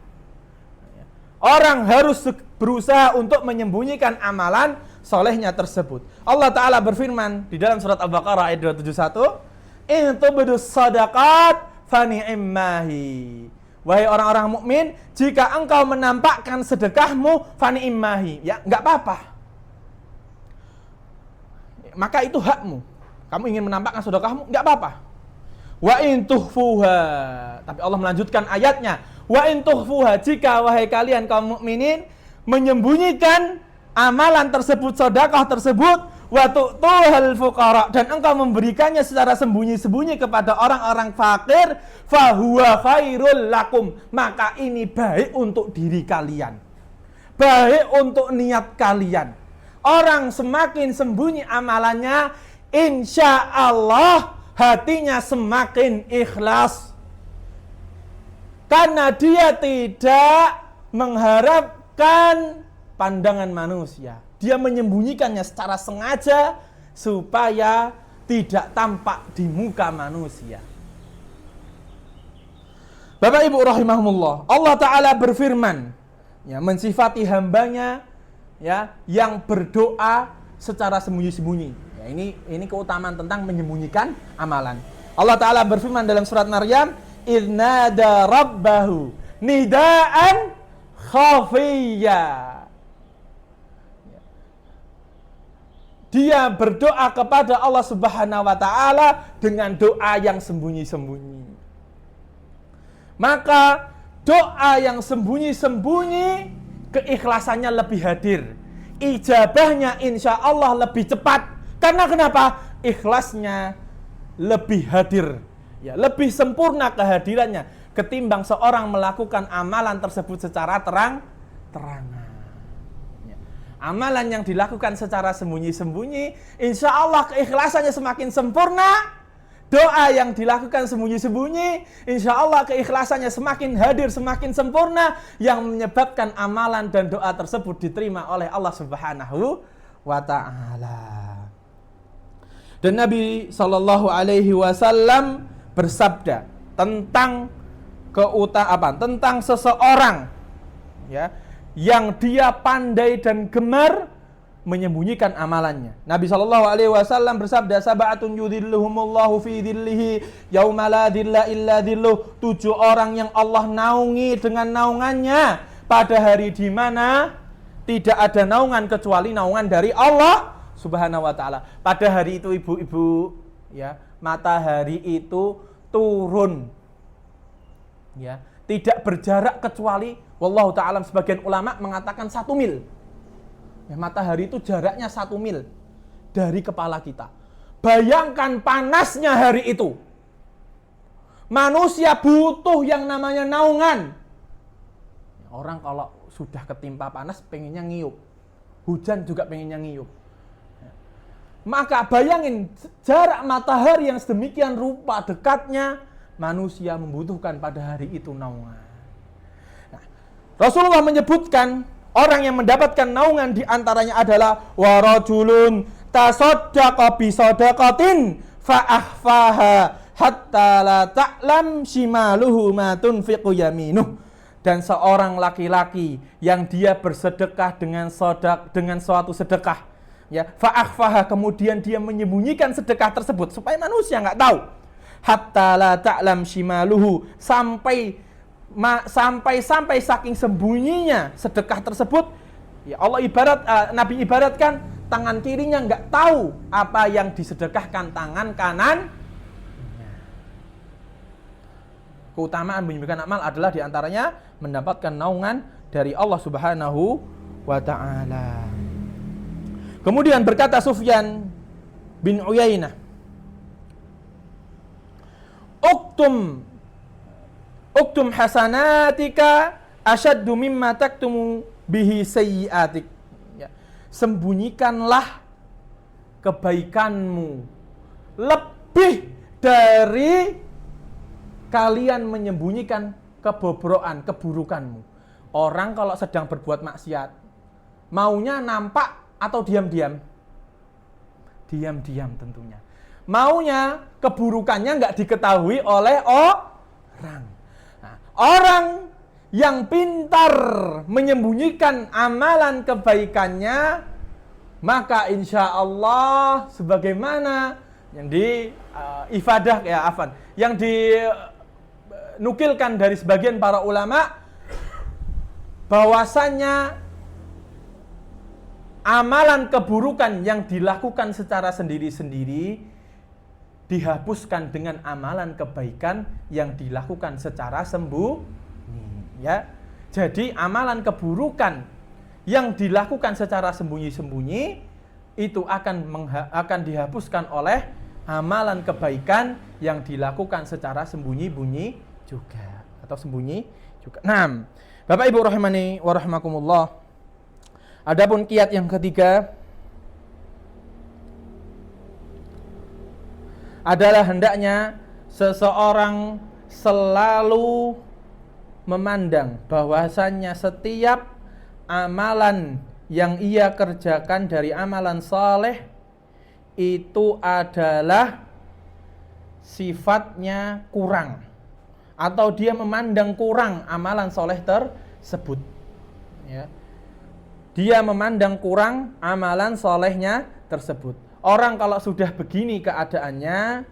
Orang harus berusaha untuk menyembunyikan amalan solehnya tersebut. Allah Ta'ala berfirman di dalam surat Al-Baqarah ayat 271, in tubdus sadaqat fani'immahi. Wahai orang-orang mukmin, jika engkau menampakkan sedekahmu, fani'immahi, ya enggak apa-apa. Maka itu hakmu. Kamu ingin menampakkan sedekahmu, enggak apa-apa. Wa in tuhfuha. Tapi Allah melanjutkan ayatnya, wa in tuhfuha, jika wahai kalian kaum mukminin menyembunyikan amalan tersebut, sedekah tersebut, wa tu'tuhal fuqara, dan engkau memberikannya secara sembunyi-sembunyi kepada orang-orang fakir, fahuwa khairul lakum, maka ini baik untuk diri kalian, baik untuk niat kalian. Orang semakin sembunyi amalannya, insya Allah hatinya semakin ikhlas. Karena dia tidak mengharapkan pandangan manusia. Dia menyembunyikannya secara sengaja supaya tidak tampak di muka manusia. Bapak Ibu rahimahumullah, Allah Ta'ala berfirman, ya, mensifati hambanya, ya, yang berdoa secara sembunyi-sembunyi. Ya, ini keutamaan tentang menyembunyikan amalan. Allah Ta'ala berfirman dalam surat Maryam, "Idnada rabbahu nidaan khafiyya." Dia berdoa kepada Allah Subhanahu wa Ta'ala dengan doa yang sembunyi-sembunyi. Maka doa yang sembunyi-sembunyi keikhlasannya lebih hadir. Ijabahnya insya Allah lebih cepat. Karena kenapa? Ikhlasnya lebih hadir, ya, lebih sempurna kehadirannya ketimbang seorang melakukan amalan tersebut secara terang-terangan. Ya. Amalan yang dilakukan secara sembunyi-sembunyi, insya Allah keikhlasannya semakin sempurna. Doa yang dilakukan sembunyi-sembunyi, insya Allah keikhlasannya semakin hadir, semakin sempurna, yang menyebabkan amalan dan doa tersebut diterima oleh Allah Subhanahu wa Ta'ala. Dan Nabi SAW bersabda tentang tentang seseorang, ya, yang dia pandai dan gemar menyembunyikan amalannya. Nabi SAW bersabda, "Sab'atun yudhilluhumullahu fi dhillihi yauma la dhilla illa dhilluh." 7 orang yang Allah naungi dengan naungannya pada hari di mana tidak ada naungan kecuali naungan dari Allah Subhanahu wa Ta'ala. Pada hari itu ibu-ibu, ya, matahari itu turun, ya, tidak berjarak kecuali, wallahu ta'ala, sebagian ulama mengatakan 1 mil. Ya, matahari itu jaraknya 1 mil dari kepala kita. Bayangkan panasnya hari itu. Manusia butuh yang namanya naungan. Orang kalau sudah ketimpa panas pengennya ngiyup. Hujan juga pengennya ngiyup. Maka bayangin jarak matahari yang sedemikian rupa dekatnya, manusia membutuhkan pada hari itu naungan. Nah, Rasulullah menyebutkan orang yang mendapatkan naungan diantaranya adalah warajulun tasaddaqa bi shadaqatin fa akhfaha hatta la ta'lam shimaluhu ma tunfiqu yaminuh. Dan seorang laki-laki yang dia bersedekah dengan suatu sedekah, ya, fa'akhfaha, kemudian dia menyembunyikan sedekah tersebut supaya manusia enggak tahu. Hatta la ta'lam shimaluhu, sampai saking sembunyinya sedekah tersebut, ya Allah Nabi ibaratkan tangan kirinya enggak tahu apa yang disedekahkan tangan kanan. Keutamaan menyembunyikan amal adalah diantaranya mendapatkan naungan dari Allah Subhanahu wa Ta'ala. Kemudian berkata Sufyan bin Uyainah, Uktum hasanatika asyaddu mimma taktumu bihi sayyiatik. Ya. Sembunyikanlah kebaikanmu lebih dari kalian menyembunyikan kebobrokan, keburukanmu. Orang kalau sedang berbuat maksiat, maunya nampak atau diam-diam? Diam-diam tentunya. Maunya keburukannya nggak diketahui oleh orang. Nah, orang yang pintar menyembunyikan amalan kebaikannya, maka insya Allah sebagaimana yang yang dinukilkan dari sebagian para ulama, bahwasannya amalan keburukan yang dilakukan secara sendiri-sendiri dihapuskan dengan amalan kebaikan yang dilakukan secara sembunyi, ya. Jadi amalan keburukan yang dilakukan secara sembunyi-sembunyi itu akan dihapuskan oleh amalan kebaikan yang dilakukan secara sembunyi-bunyi juga, atau sembunyi juga. Nah, Bapak Ibu rahimani wa rahimakumullah. Adapun kiat yang ketiga adalah hendaknya seseorang selalu memandang bahwasannya setiap amalan yang ia kerjakan dari amalan saleh itu adalah sifatnya kurang, atau dia memandang kurang amalan soleh tersebut, ya. Dia memandang kurang amalan solehnya tersebut. Orang kalau sudah begini keadaannya,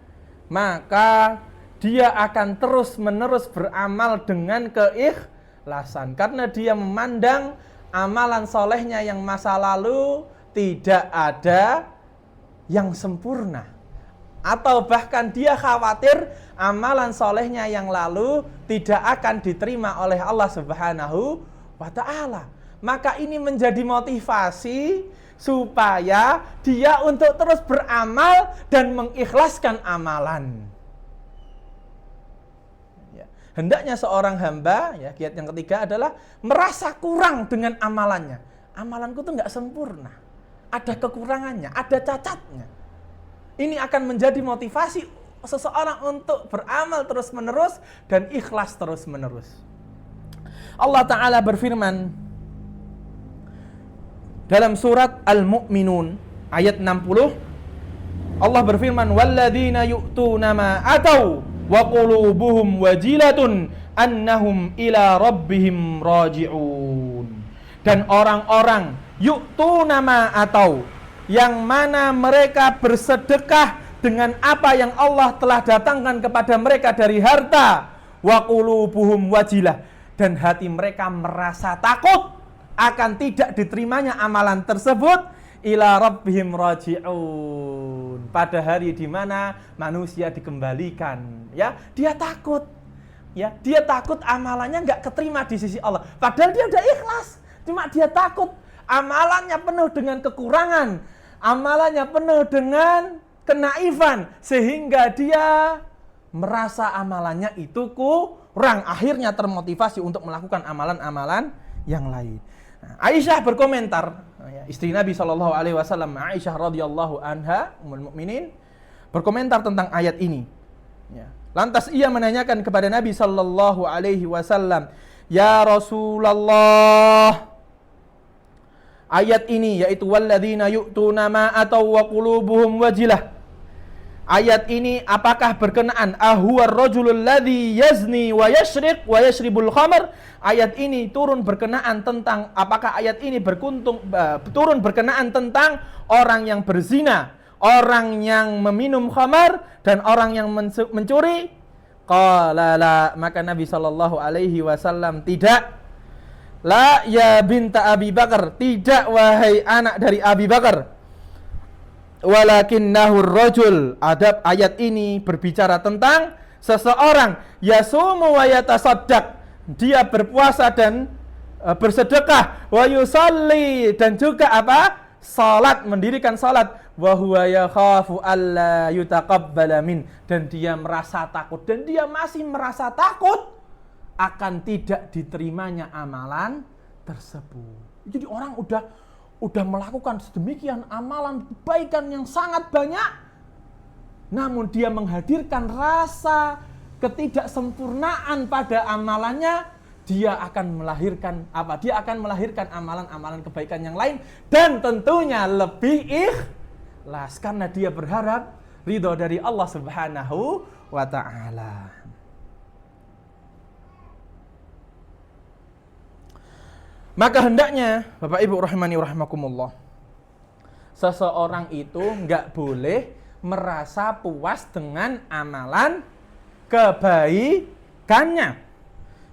maka dia akan terus-menerus beramal dengan keikhlasan, karena dia memandang amalan solehnya yang masa lalu tidak ada yang sempurna, atau bahkan dia khawatir amalan solehnya yang lalu tidak akan diterima oleh Allah Subhanahu wa ta'ala. Maka ini menjadi motivasi supaya dia untuk terus beramal dan mengikhlaskan amalan. Hendaknya seorang hamba, ya, kiat yang ketiga adalah merasa kurang dengan amalannya. Amalanku tuh nggak sempurna, ada kekurangannya, ada cacatnya. Ini akan menjadi motivasi seseorang untuk beramal terus-menerus dan ikhlas terus-menerus. Allah Ta'ala berfirman dalam surat Al-Mu'minun ayat 60. Allah berfirman, "Walladzina yu'tuna ma atau wa qulubuhum wajilatun annahum ila rabbihim raji'un." Dan orang-orang yu'tuna ma atau, yang mana mereka bersedekah dengan apa yang Allah telah datangkan kepada mereka dari harta, wa qulubuhum wajilah, dan hati mereka merasa takut akan tidak diterimanya amalan tersebut, ila rabbihim raji'un, pada hari di mana manusia dikembalikan, ya. Dia takut, ya, dia takut amalannya enggak keterima di sisi Allah, padahal dia udah ikhlas, cuma dia takut amalannya penuh dengan kekurangan, amalannya penuh dengan kenaifan, sehingga dia merasa amalannya itu kurang, akhirnya termotivasi untuk melakukan amalan-amalan yang lain. Aisyah berkomentar, istri Nabi SAW, Aisyah radhiyallahu anha, ummul mukminin, berkomentar tentang ayat ini. Lantas ia menanyakan kepada Nabi SAW, "Ya Rasulullah, ayat ini, yaitu walladzina yu'tuna ma ataw wa qulubuhum wajilah, ayat ini apakah berkenaan ahuwar rajulul ladzi yazni wa yashriq wa yashribul khamr?" Ayat ini turun berkenaan tentang, apakah ayat ini turun berkenaan tentang orang yang berzina, orang yang meminum khamar, dan orang yang mencuri? Qala la, maka Nabi SAW tidak. La ya binta Abi Bakar, tidak wahai anak dari Abi Bakar. Walakinnahu rajul, adab ayat ini berbicara tentang seseorang yasumu wa yatasaddaq, dia berpuasa dan bersedekah, wa yusalli, dan juga apa? Salat, mendirikan salat, wa huwa yakhafu alla yutaqabbala min, dan dia merasa takut, dan dia masih merasa takut akan tidak diterimanya amalan tersebut. Jadi orang udah melakukan sedemikian amalan kebaikan yang sangat banyak, namun dia menghadirkan rasa ketidaksempurnaan pada amalannya, dia akan melahirkan apa? Dia akan melahirkan amalan-amalan kebaikan yang lain, dan tentunya lebih ikhlas, karena dia berharap ridho dari Allah Subhanahu wa ta'ala. Maka hendaknya Bapak Ibu rahimani rahimakumullah, seseorang itu enggak boleh merasa puas dengan amalan kebaikannya,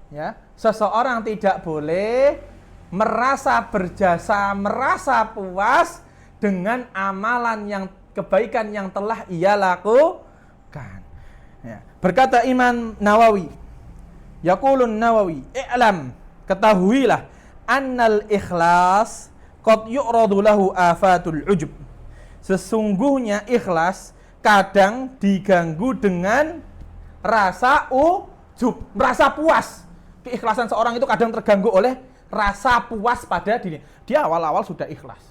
ya. Seseorang tidak boleh merasa berjasa, merasa puas dengan amalan yang kebaikan yang telah ia lakukan, ya. Berkata Imam Nawawi, yaqulun Nawawi, i'lam, ketahuilah, annal ikhlas qad yu'radu lahu afatul ujub, sesungguhnya ikhlas kadang diganggu dengan rasa ujub, merasa puas. Keikhlasan seorang itu kadang terganggu oleh rasa puas pada diri. Dia awal-awal sudah ikhlas,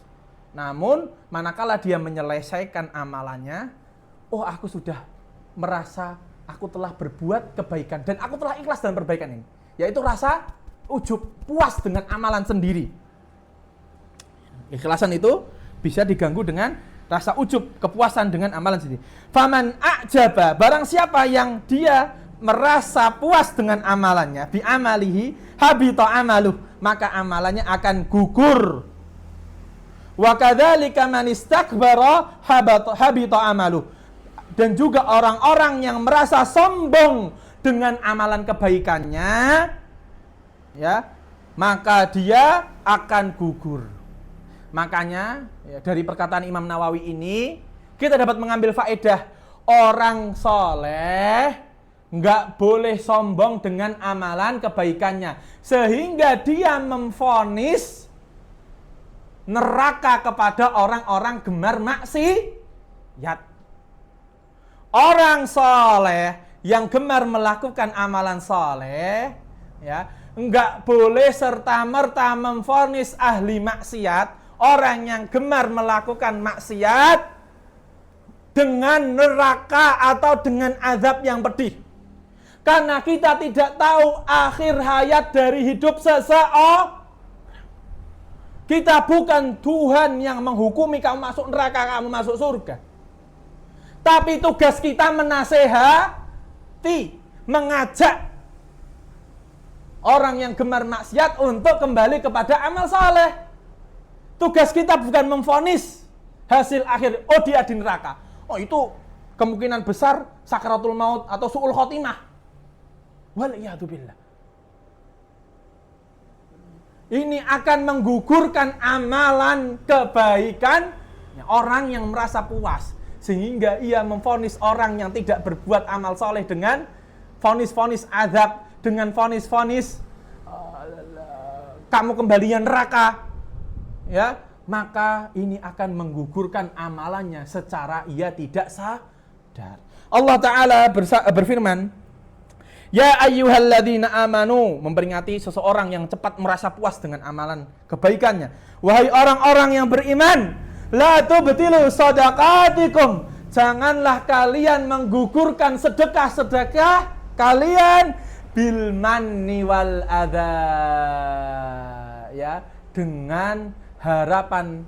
namun manakala dia menyelesaikan amalannya, oh, aku sudah merasa aku telah berbuat kebaikan dan aku telah ikhlas dalam perbaikan ini. yaitu rasa ujub, puas dengan amalan sendiri. Ikhlasan itu bisa diganggu dengan rasa ujub, kepuasan dengan amalan sendiri. Faman a'jaba, barang siapa yang dia merasa puas dengan amalannya, bi amalihi habita amaluh, maka amalannya akan gugur. Wa kadzalika man istakbara habita amaluh. Dan juga orang-orang yang merasa sombong dengan amalan kebaikannya, ya, maka dia akan gugur. Makanya ya, dari perkataan Imam Nawawi ini kita dapat mengambil faedah, orang soleh nggak boleh sombong dengan amalan kebaikannya, sehingga dia memvonis neraka kepada orang-orang gemar maksiat. Orang soleh yang gemar melakukan amalan soleh, ya, enggak boleh serta-merta memvonis ahli maksiat, orang yang gemar melakukan maksiat dengan neraka atau dengan azab yang pedih. Karena kita tidak tahu akhir hayat dari hidup seseorang. Kita bukan Tuhan yang menghukumi kamu masuk neraka, kamu masuk surga. Tapi tugas kita menasehati, mengajak orang yang gemar maksiat untuk kembali kepada amal saleh. Tugas kita bukan memvonis hasil akhir, oh dia di neraka. Oh itu kemungkinan besar sakaratul maut atau su'ul khotimah. Waliyadzubillah. Ini akan menggugurkan amalan kebaikan orang yang merasa puas, sehingga ia memvonis orang yang tidak berbuat amal soleh dengan vonis-vonis azab, dengan vonis-vonis kamu kembalinya neraka, ya, maka ini akan menggugurkan amalannya secara ia tidak sadar. Allah Ta'ala berfirman, ya ayyuhalladzina amanu, memperingati seseorang yang cepat merasa puas dengan amalan kebaikannya. Wahai orang-orang yang beriman, la tubtilu shadaqatikum, janganlah kalian menggugurkan sedekah-sedekah kalian bil manni wal adza, ya, dengan harapan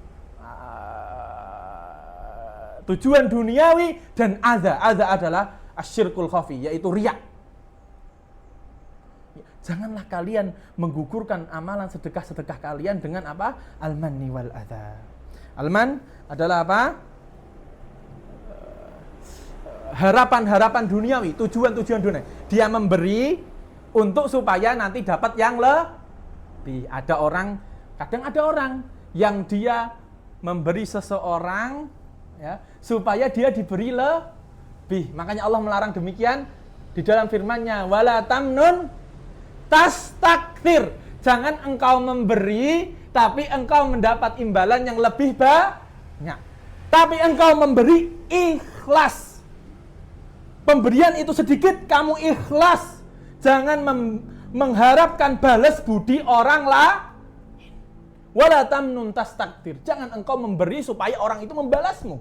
tujuan duniawi dan adza. Adza adalah asyirkul khafi, yaitu riya. Janganlah kalian menggugurkan amalan sedekah-sedekah kalian dengan apa? Al-manni wal adza. Al-man adalah apa? Harapan-harapan duniawi, tujuan-tujuan dunia. Dia memberi untuk supaya nanti dapat yang lebih. Kadang ada orang yang dia memberi seseorang, ya, supaya dia diberi lebih. Makanya Allah melarang demikian di dalam firman-Nya, wala tamnun tastakthir. Jangan engkau memberi tapi engkau mendapat imbalan yang lebih banyak. Tapi engkau memberi ikhlas. Pemberian itu sedikit, kamu ikhlas. Jangan mengharapkan balas budi orang lain. Wala tamnun tastakthir. Jangan engkau memberi supaya orang itu membalasmu.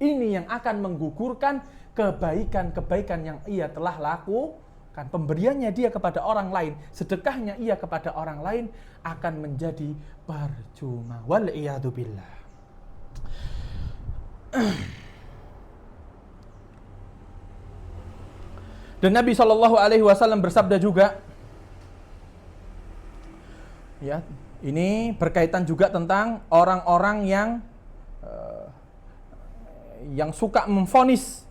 Ini yang akan menggugurkan kebaikan-kebaikan yang ia telah lakukan. Pemberiannya dia kepada orang lain, sedekahnya ia kepada orang lain akan menjadi percuma. Wal'iyadzubillah. Dan Nabi SAW bersabda juga, ya, ini berkaitan juga tentang orang-orang yang suka memvonis,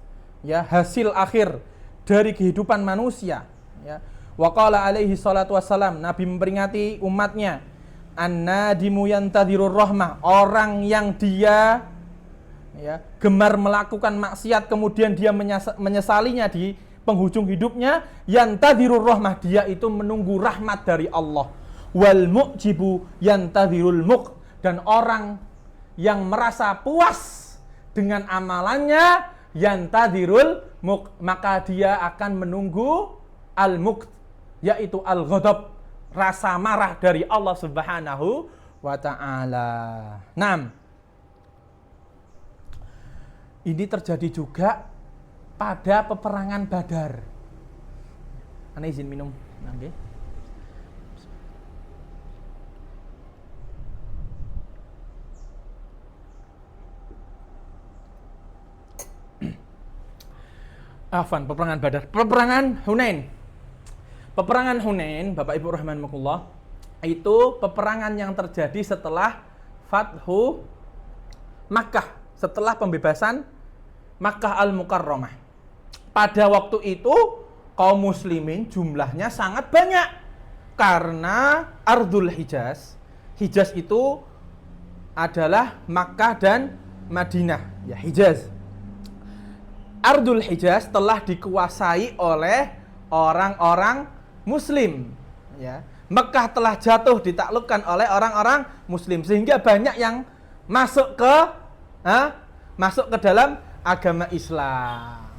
ya, hasil akhir dari kehidupan manusia, ya. Wa qala alaihi salatu wassalam, Nabi memperingati umatnya, an-nadimu yantadhirur rahmah, orang yang dia, ya, gemar melakukan maksiat kemudian dia menyesalinya di penghujung hidupnya, yantadhirur rahmah, dia itu menunggu rahmat dari Allah. Wal mu'jibu yantadhirul muq, dan orang yang merasa puas dengan amalannya, yantadhirul muq, maka dia akan menunggu al-muq, yaitu al-ghadab, rasa marah dari Allah Subhanahu wa ta'ala. 6. Ini terjadi juga pada peperangan Badar. Ana izin minum. Nggih. Afwan, peperangan Badar. Peperangan Hunain. Peperangan Hunain, Bapak Ibu rahimakumullah, itu peperangan yang terjadi setelah Fathu Makkah, setelah pembebasan Makkah Al-Mukarramah. Pada waktu itu kaum muslimin jumlahnya sangat banyak karena Ardul Hijaz. Hijaz itu adalah Makkah dan Madinah, ya Hijaz. Ardul Hijaz telah dikuasai oleh orang-orang Muslim, ya. Mekah telah jatuh ditaklukkan oleh orang-orang Muslim sehingga banyak yang masuk ke dalam agama Islam.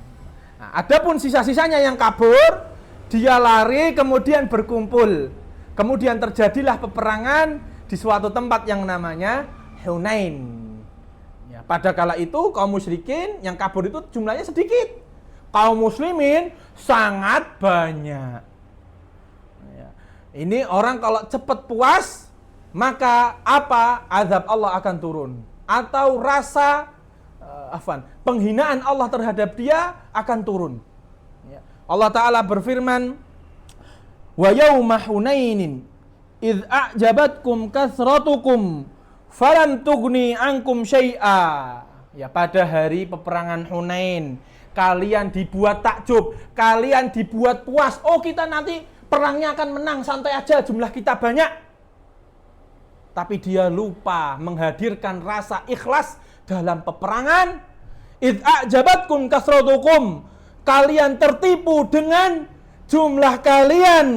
Nah, adapun sisa-sisanya yang kabur, dia lari kemudian berkumpul. Kemudian terjadilah peperangan di suatu tempat yang namanya Hunain. Ya, pada kala itu kaum musyrikin yang kabur itu jumlahnya sedikit. Kaum muslimin sangat banyak. Ya. Ini orang kalau cepat puas, maka apa? Azab Allah akan turun. Atau rasa penghinaan Allah terhadap dia akan turun. Ya. Allah Ta'ala berfirman, wa yawma hunainin idh a'jabatkum kasratukum falam tughni ankum syai'a. Ya, pada hari peperangan Hunain kalian dibuat takjub, kalian dibuat puas. Oh, kita nanti perangnya akan menang, santai aja, jumlah kita banyak. Tapi dia lupa menghadirkan rasa ikhlas dalam peperangan. Idh a'jabatkum kasratukum, kalian tertipu dengan jumlah kalian.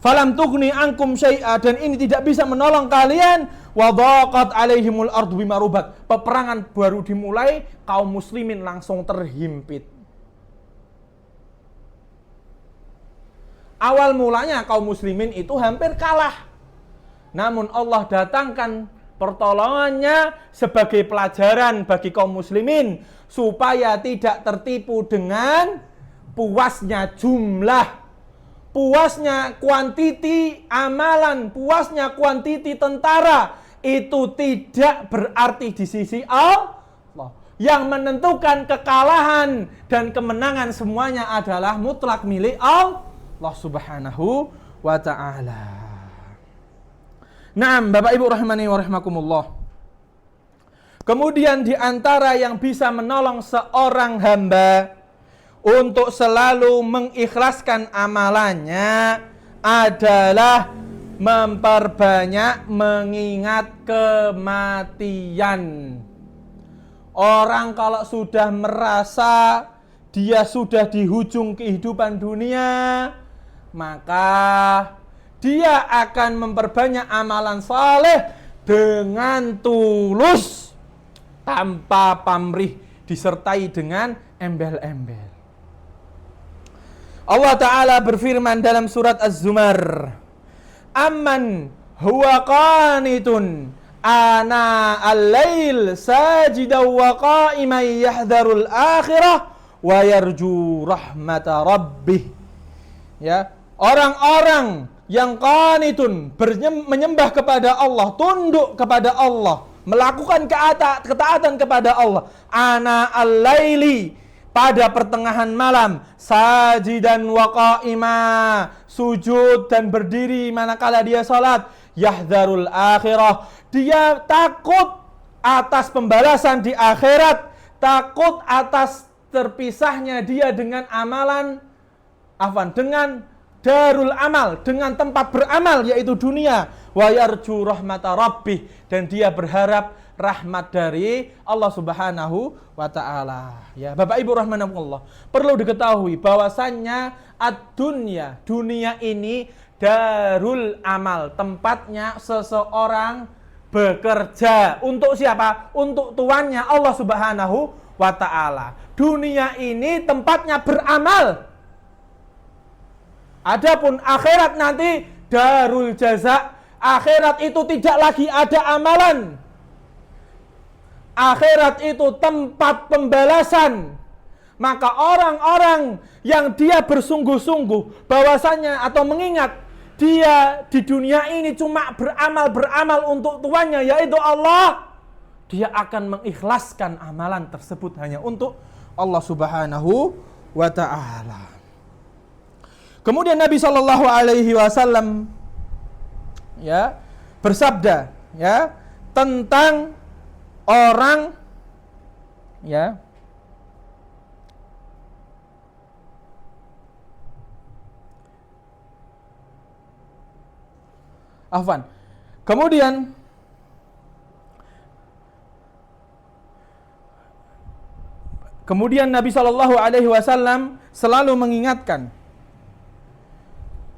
Falam tughni ankum syai'a, dan ini tidak bisa menolong kalian. Wa dhaqat alaihimul ardu bima rubat. Peperangan baru dimulai, kaum muslimin langsung terhimpit. Awal mulanya kaum muslimin itu hampir kalah. Namun Allah datangkan pertolongannya sebagai pelajaran bagi kaum muslimin supaya tidak tertipu dengan puasnya jumlah, puasnya kuantiti amalan, puasnya kuantiti tentara. Itu tidak berarti di sisi Allah. Yang menentukan kekalahan dan kemenangan semuanya adalah mutlak milik Allah Subhanahu wa ta'ala. Naam, Bapak Ibu rahimani wa rahimakumullah. Kemudian di antara yang bisa menolong seorang hamba untuk selalu mengikhlaskan amalannya adalah memperbanyak mengingat kematian. Orang kalau sudah merasa dia sudah di hujung kehidupan dunia, maka dia akan memperbanyak amalan saleh dengan tulus, tanpa pamrih, disertai dengan embel-embel. Allah Ta'ala berfirman dalam surat Az-Zumar, amman huwa qanitun ana al-lail sajidan wa qa'iman yahdharul akhirah wa yarju rahmata rabbih. Ya, orang-orang yang qanitun, menyembah kepada Allah, tunduk kepada Allah, melakukan ketaatan kepada Allah, ana al-laili, pada pertengahan malam, sajidan wa qa'ima, sujud dan berdiri manakala dia salat, yahdharul akhirah, dia takut atas pembalasan di akhirat, takut atas terpisahnya dia dengan amalan, dengan darul amal, dengan tempat beramal yaitu dunia, wa yarju rahmata rabbih, dan dia berharap rahmat dari Allah Subhanahu wa ta'ala. Ya, Bapak Ibu rahimakumullah, perlu diketahui bahwasannya ad-dunya, dunia ini darul amal, tempatnya seseorang bekerja. Untuk siapa? Untuk tuannya Allah Subhanahu wa ta'ala. Dunia ini tempatnya beramal. Adapun akhirat nanti darul jaza. Akhirat itu tidak lagi ada amalan. Akhirat itu tempat pembalasan. Maka orang-orang yang dia bersungguh-sungguh bahwasanya atau mengingat dia di dunia ini cuma beramal untuk Tuannya, yaitu Allah, dia akan mengikhlaskan amalan tersebut hanya untuk Allah Subhanahu wa ta'ala. Kemudian Nabi Shallallahu Alaihi Wasallam ya bersabda ya tentang orang ya afwan. Kemudian Nabi Shallallahu Alaihi Wasallam selalu mengingatkan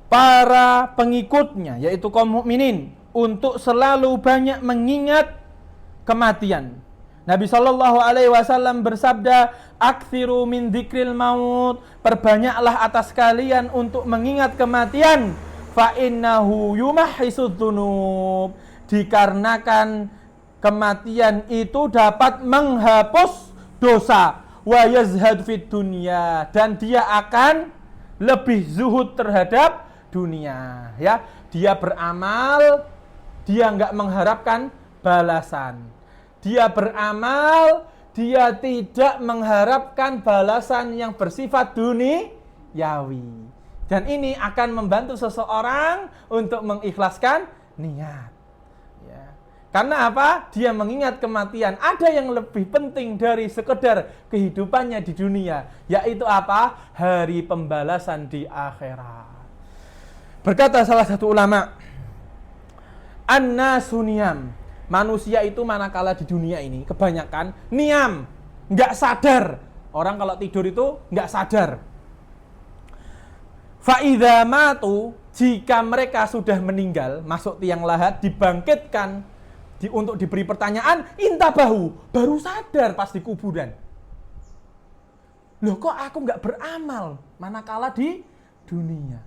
para pengikutnya, yaitu kaum mukminin, untuk selalu banyak mengingat kematian. Nabi Shallallahu Alaihi Wasallam bersabda, "Aktsiru min dzikril maut." Perbanyaklah atas kalian untuk mengingat kematian. Fa innahu yumahhisudz dzunub. Dikarenakan kematian itu dapat menghapus dosa. Wa yazhad fid dunya, dan dia akan lebih zuhud terhadap dunia. Ya, dia beramal, dia enggak mengharapkan balasan. Dia beramal, dia tidak mengharapkan balasan yang bersifat duniawi. Dan ini akan membantu seseorang untuk mengikhlaskan niat. Ya. Karena apa? Dia mengingat kematian. Ada yang lebih penting dari sekedar kehidupannya di dunia, yaitu apa? Hari pembalasan di akhirat. Berkata salah satu ulama, "An-nasu niyam." Manusia itu manakala di dunia ini kebanyakan niam, nggak sadar. Orang kalau tidur itu nggak sadar. Fa'idha matu, jika mereka sudah meninggal, masuk tiang lahat, dibangkitkan untuk diberi pertanyaan, intabahu, baru sadar pas di kuburan. Loh, kok aku nggak beramal manakala di dunia?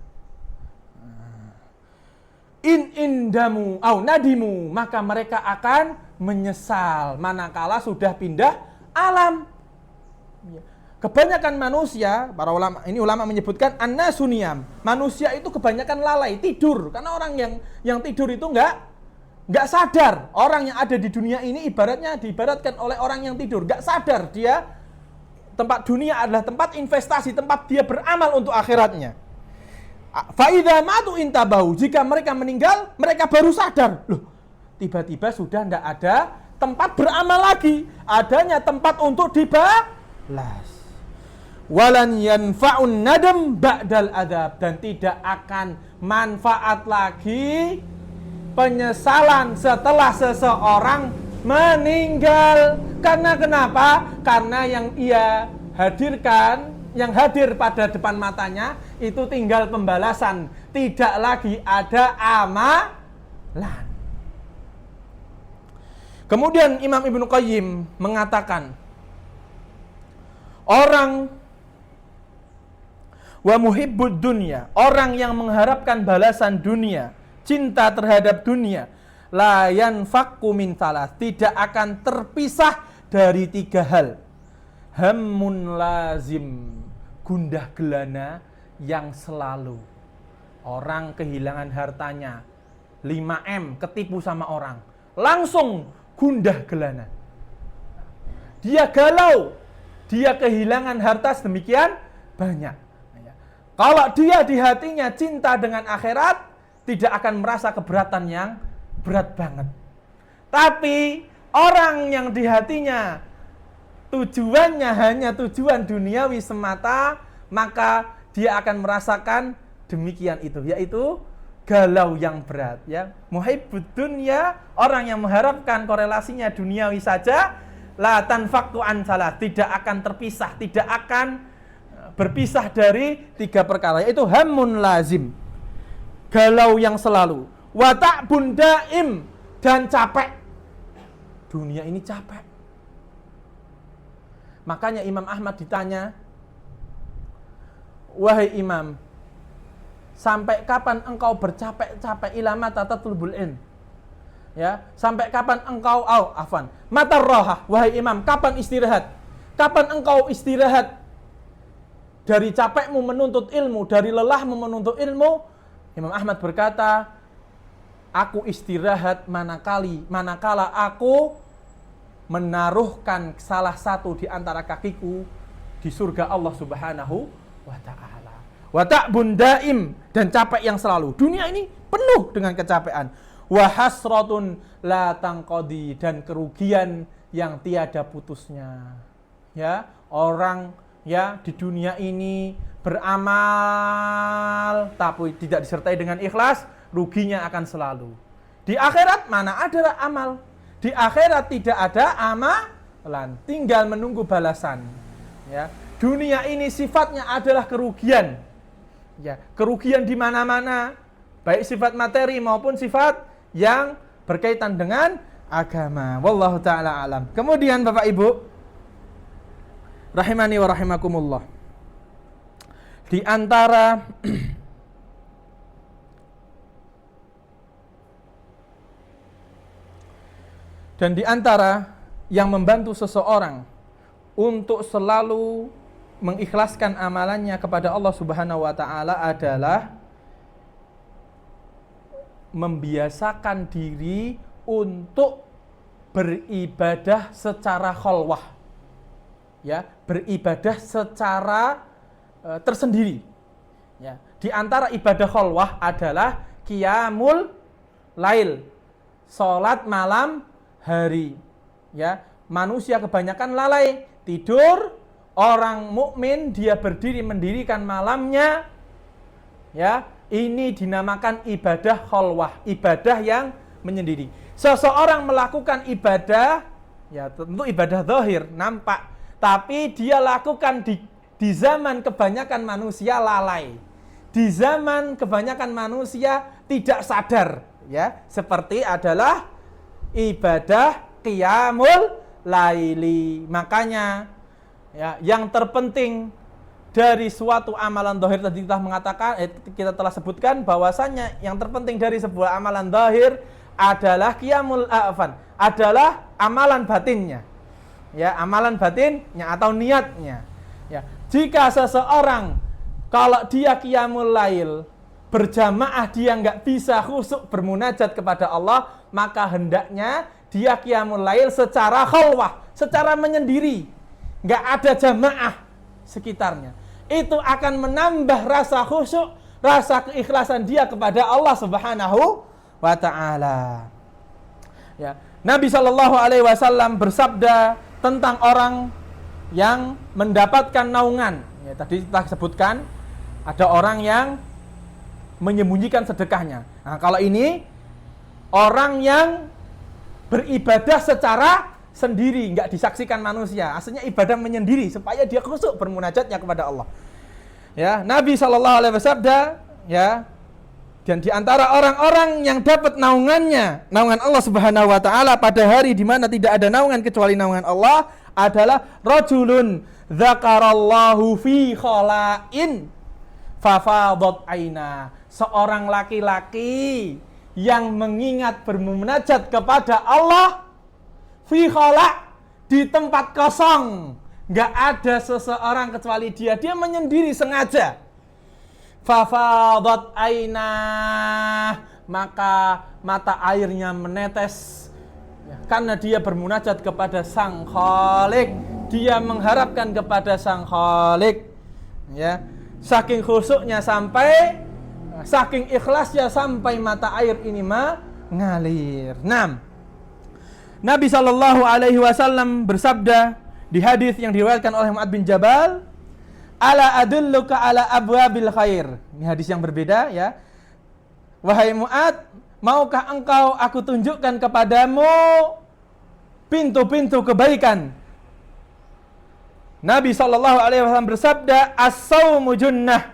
Indamu au nadimu, maka mereka akan menyesal manakala sudah pindah alam. Kebanyakan manusia, para ulama, ini ulama menyebutkan an-nasuniyam. Manusia itu kebanyakan lalai, tidur. Karena orang yang tidur itu enggak sadar. Orang yang ada di dunia ini ibaratnya diibaratkan oleh orang yang tidur, enggak sadar dia tempat dunia adalah tempat investasi, tempat dia beramal untuk akhiratnya. Fa'idha matu intabahu, jika mereka meninggal, mereka baru sadar. Loh, tiba-tiba sudah enggak ada tempat beramal lagi. Adanya tempat untuk dibalas. Walan yanfa'un nadam ba'dal adab, dan tidak akan manfaat lagi penyesalan setelah seseorang meninggal. Karena kenapa? Karena yang ia hadirkan, yang hadir pada depan matanya itu tinggal pembalasan, tidak lagi ada amalan. Kemudian Imam Ibnu Qayyim mengatakan, orang wa muhibbud dunya, orang yang mengharapkan balasan dunia, cinta terhadap dunia, la yanfaqu min salas, tidak akan terpisah dari 3 hal. Hammun lazim, gundah gelana yang selalu. Orang kehilangan hartanya 5M, ketipu sama orang, langsung gundah gelana. Dia galau, dia kehilangan harta sedemikian banyak. Kalau dia di hatinya cinta dengan akhirat, tidak akan merasa keberatan yang berat banget. Tapi orang yang di hatinya tujuannya hanya tujuan duniawi semata, maka dia akan merasakan demikian itu, yaitu galau yang berat. Ya, muhibbud dunya, orang yang mengharapkan korelasinya duniawi saja, la tanfaqu an salah, tidak akan terpisah, tidak akan berpisah dari 3 perkara, yaitu hammun lazim, galau yang selalu, wa ta'bun daim, dan capek. Dunia ini capek. Makanya Imam Ahmad ditanya, wahai Imam, sampai kapan engkau bercapek-capek, ila mata tatlubul ilm? Ya, sampai kapan engkau matar rohah, wahai Imam, kapan istirahat? Kapan engkau istirahat dari capekmu menuntut ilmu, dari lelahmu menuntut ilmu, Imam Ahmad berkata, aku istirahat manakala aku menaruhkan salah satu di antara kakiku di surga Allah Subhanahu wa ta'ala. Wa ta'bun daim, dan capek yang selalu. Dunia ini penuh dengan kecapean. Wa hasratun la tanqadi, dan kerugian yang tiada putusnya. Ya, orang ya di dunia ini beramal tapi tidak disertai dengan ikhlas, ruginya akan selalu. Di akhirat mana ada amal? Di akhirat tidak ada amalan, tinggal menunggu balasan. Ya, dunia ini sifatnya adalah kerugian. Ya, kerugian di mana-mana, baik sifat materi maupun sifat yang berkaitan dengan agama. Wallahu taala alam. Kemudian Bapak Ibu, rahimani wa rahimakumullah. Di antara dan di antara yang membantu seseorang untuk selalu mengikhlaskan amalannya kepada Allah Subhanahu wa taala adalah membiasakan diri untuk beribadah secara khalwah. Ya, beribadah secara tersendiri. Ya, di antara ibadah khalwah adalah qiyamul lail, salat malam hari. Ya, manusia kebanyakan lalai tidur, orang mukmin dia berdiri mendirikan malamnya. Ya, ini dinamakan ibadah khalwah, ibadah yang menyendiri. Seseorang melakukan ibadah, ya tentu ibadah zahir, nampak, tapi dia lakukan di zaman kebanyakan manusia lalai. Di zaman kebanyakan manusia tidak sadar, ya, seperti adalah ibadah qiyamul laili. Makanya ya, yang terpenting dari suatu amalan zahir tadi kita telah sebutkan bahwasannya yang terpenting dari sebuah amalan zahir adalah qiyamul adalah amalan batinnya. Ya, amalan batinnya atau niatnya. Ya, jika seseorang kalau dia qiyamul lail berjamaah dia nggak bisa khusyuk bermunajat kepada Allah, maka hendaknya dia qiyamul lail secara khalwah, secara menyendiri, nggak ada jamaah sekitarnya. Itu akan menambah rasa khusyuk, rasa keikhlasan dia kepada Allah Subhanahu wa ta'ala. Ya, Nabi SAW bersabda tentang orang yang mendapatkan naungan. Ya, tadi kita sebutkan ada orang yang menyembunyikan sedekahnya. Nah, kalau ini orang yang beribadah secara sendiri, nggak disaksikan manusia. Aslinya ibadah menyendiri supaya dia khusyuk bermunajatnya kepada Allah. Ya, Nabi SAW bersabda, ya, dan di antara orang-orang yang dapat naungan Allah Subhanahu wa taala pada hari di mana tidak ada naungan kecuali naungan Allah adalah rajulun dzakarallahu fi khala'in fafadat aina. Seorang laki-laki yang mengingat bermunajat kepada Allah fi khala', di tempat kosong, enggak ada seseorang kecuali dia menyendiri sengaja. Fafadat aina, maka mata airnya menetes ya, karena dia bermunajat kepada Sang Khalik, dia mengharapkan kepada Sang Khalik. Ya, saking khusyuknya sampai, saking ikhlasnya sampai mata air ini mengalir. 6. Nabi SAW bersabda di hadis yang diriwayatkan oleh Mu'adz bin Jabal, ala adulluka ala abwabil khair. Ini hadis yang berbeda ya. Wahai Mu'adz, maukah engkau aku tunjukkan kepadamu pintu-pintu kebaikan? Nabi SAW bersabda, as-sawmu junnah.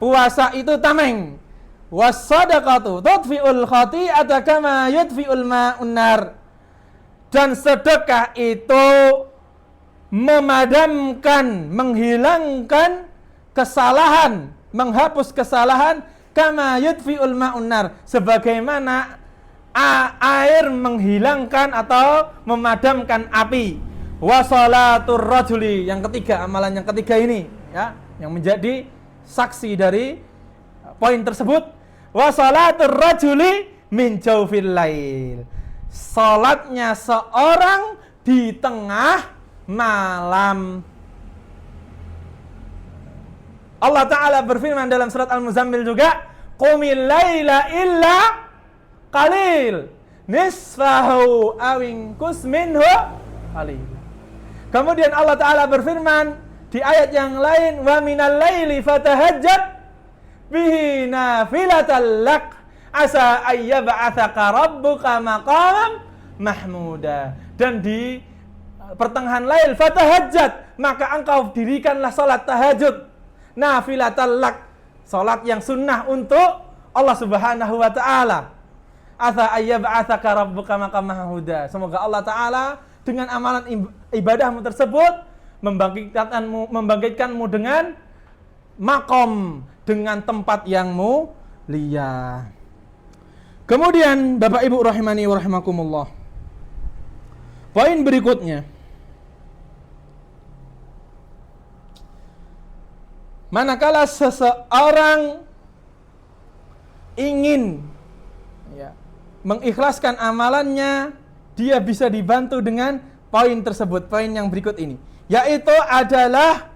Puasa itu tameng. Was-sadaqatu tudfi'ul khati'ata kama yudfi'ul ma'un nar. Dan sedekah itu memadamkan, menghilangkan kesalahan, menghapus kesalahan, kama yudfi'ul ma'un nar, sebagaimana air menghilangkan atau memadamkan api. Wa salatur rajuli, yang ketiga, amalan yang ketiga ini ya, yang menjadi saksi dari poin tersebut. Wa salatur rajuli min jawfil lail. Salatnya seorang di tengah malam. Allah Ta'ala berfirman dalam surat Al-Muzammil juga, qumil laila illa qalil nisfahu awinkus minhu qalil. Kemudian Allah Ta'ala berfirman di ayat yang lain, wa minal laili fatahajjat bihi nafilatan lak asa ayyab'atsaka rabbuka maqaman mahmuda. Dan di pertengahan lail, fatahajjat, maka engkau dirikanlah salat tahajud, nafilatan lak, salat yang sunnah untuk Allah Subhanahu wa Ta'ala. Asa ayyab'atsaka rabbuka maqaman mahmuda. Semoga Allah Ta'ala dengan amalan ibadahmu tersebut membangkitkanmu dengan makom, dengan tempat yang mulia. Kemudian Bapak Ibu rahimani wa rahimakumullah, poin berikutnya, manakala seseorang ingin mengikhlaskan amalannya, dia bisa dibantu dengan poin tersebut, poin yang berikut ini, yaitu adalah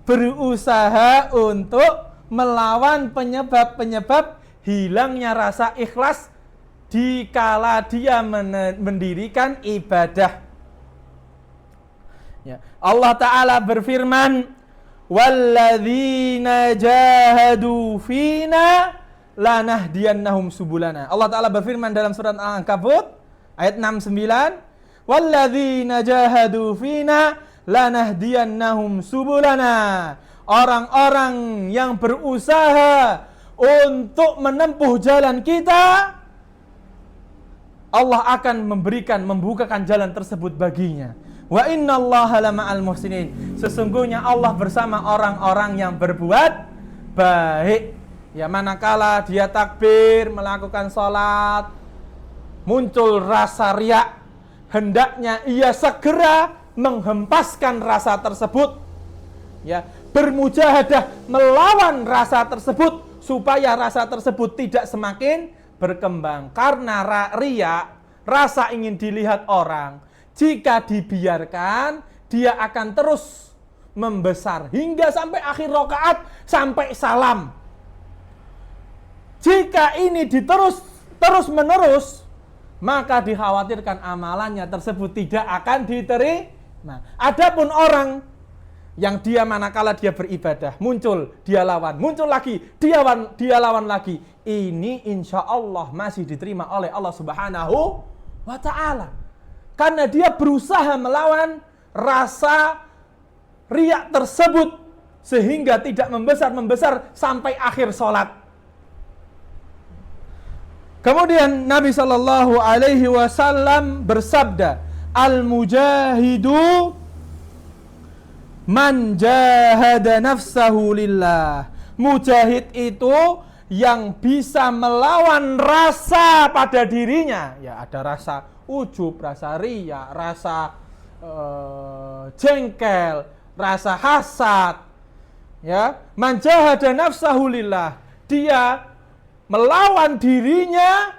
berusaha untuk melawan penyebab-penyebab hilangnya rasa ikhlas dikala dia mendirikan ibadah. Ya. Allah Ta'ala berfirman, walladzina jahadu fina lanahdiyannahum subulana. Allah Ta'ala berfirman dalam surat Al-Ankabut ayat 69, walladzina jahadu fina lanahdiyannahum subulana. Orang-orang yang berusaha untuk menempuh jalan kita, Allah akan membukakan jalan tersebut baginya. Wa innallaha lama'al muhsinin. Sesungguhnya Allah bersama orang-orang yang berbuat baik. Ya, manakala dia takbir melakukan salat, muncul rasa riya, hendaknya ia segera menghempaskan rasa tersebut. Ya, bermujahadah melawan rasa tersebut supaya rasa tersebut tidak semakin berkembang. Karena riya, rasa ingin dilihat orang, jika dibiarkan, dia akan terus membesar hingga sampai akhir rakaat, sampai salam. Jika ini terus menerus, maka dikhawatirkan amalannya tersebut tidak akan diterima. Adapun orang yang dia manakala dia beribadah, muncul, dia lawan, muncul lagi, dia lawan lagi, ini insya Allah masih diterima oleh Allah Subhanahu wa Ta'ala. Karena dia berusaha melawan rasa riya tersebut sehingga tidak membesar sampai akhir sholat. Kemudian Nabi Shallallahu Alaihi Wasallam bersabda, al-mujahidu man jahada nafsahu lillah. Mujahid itu yang bisa melawan rasa pada dirinya. Ya, ada rasa ujub, rasa riya, rasa jengkel, rasa hasad. Ya, man jahada nafsahu lillah. Dia melawan dirinya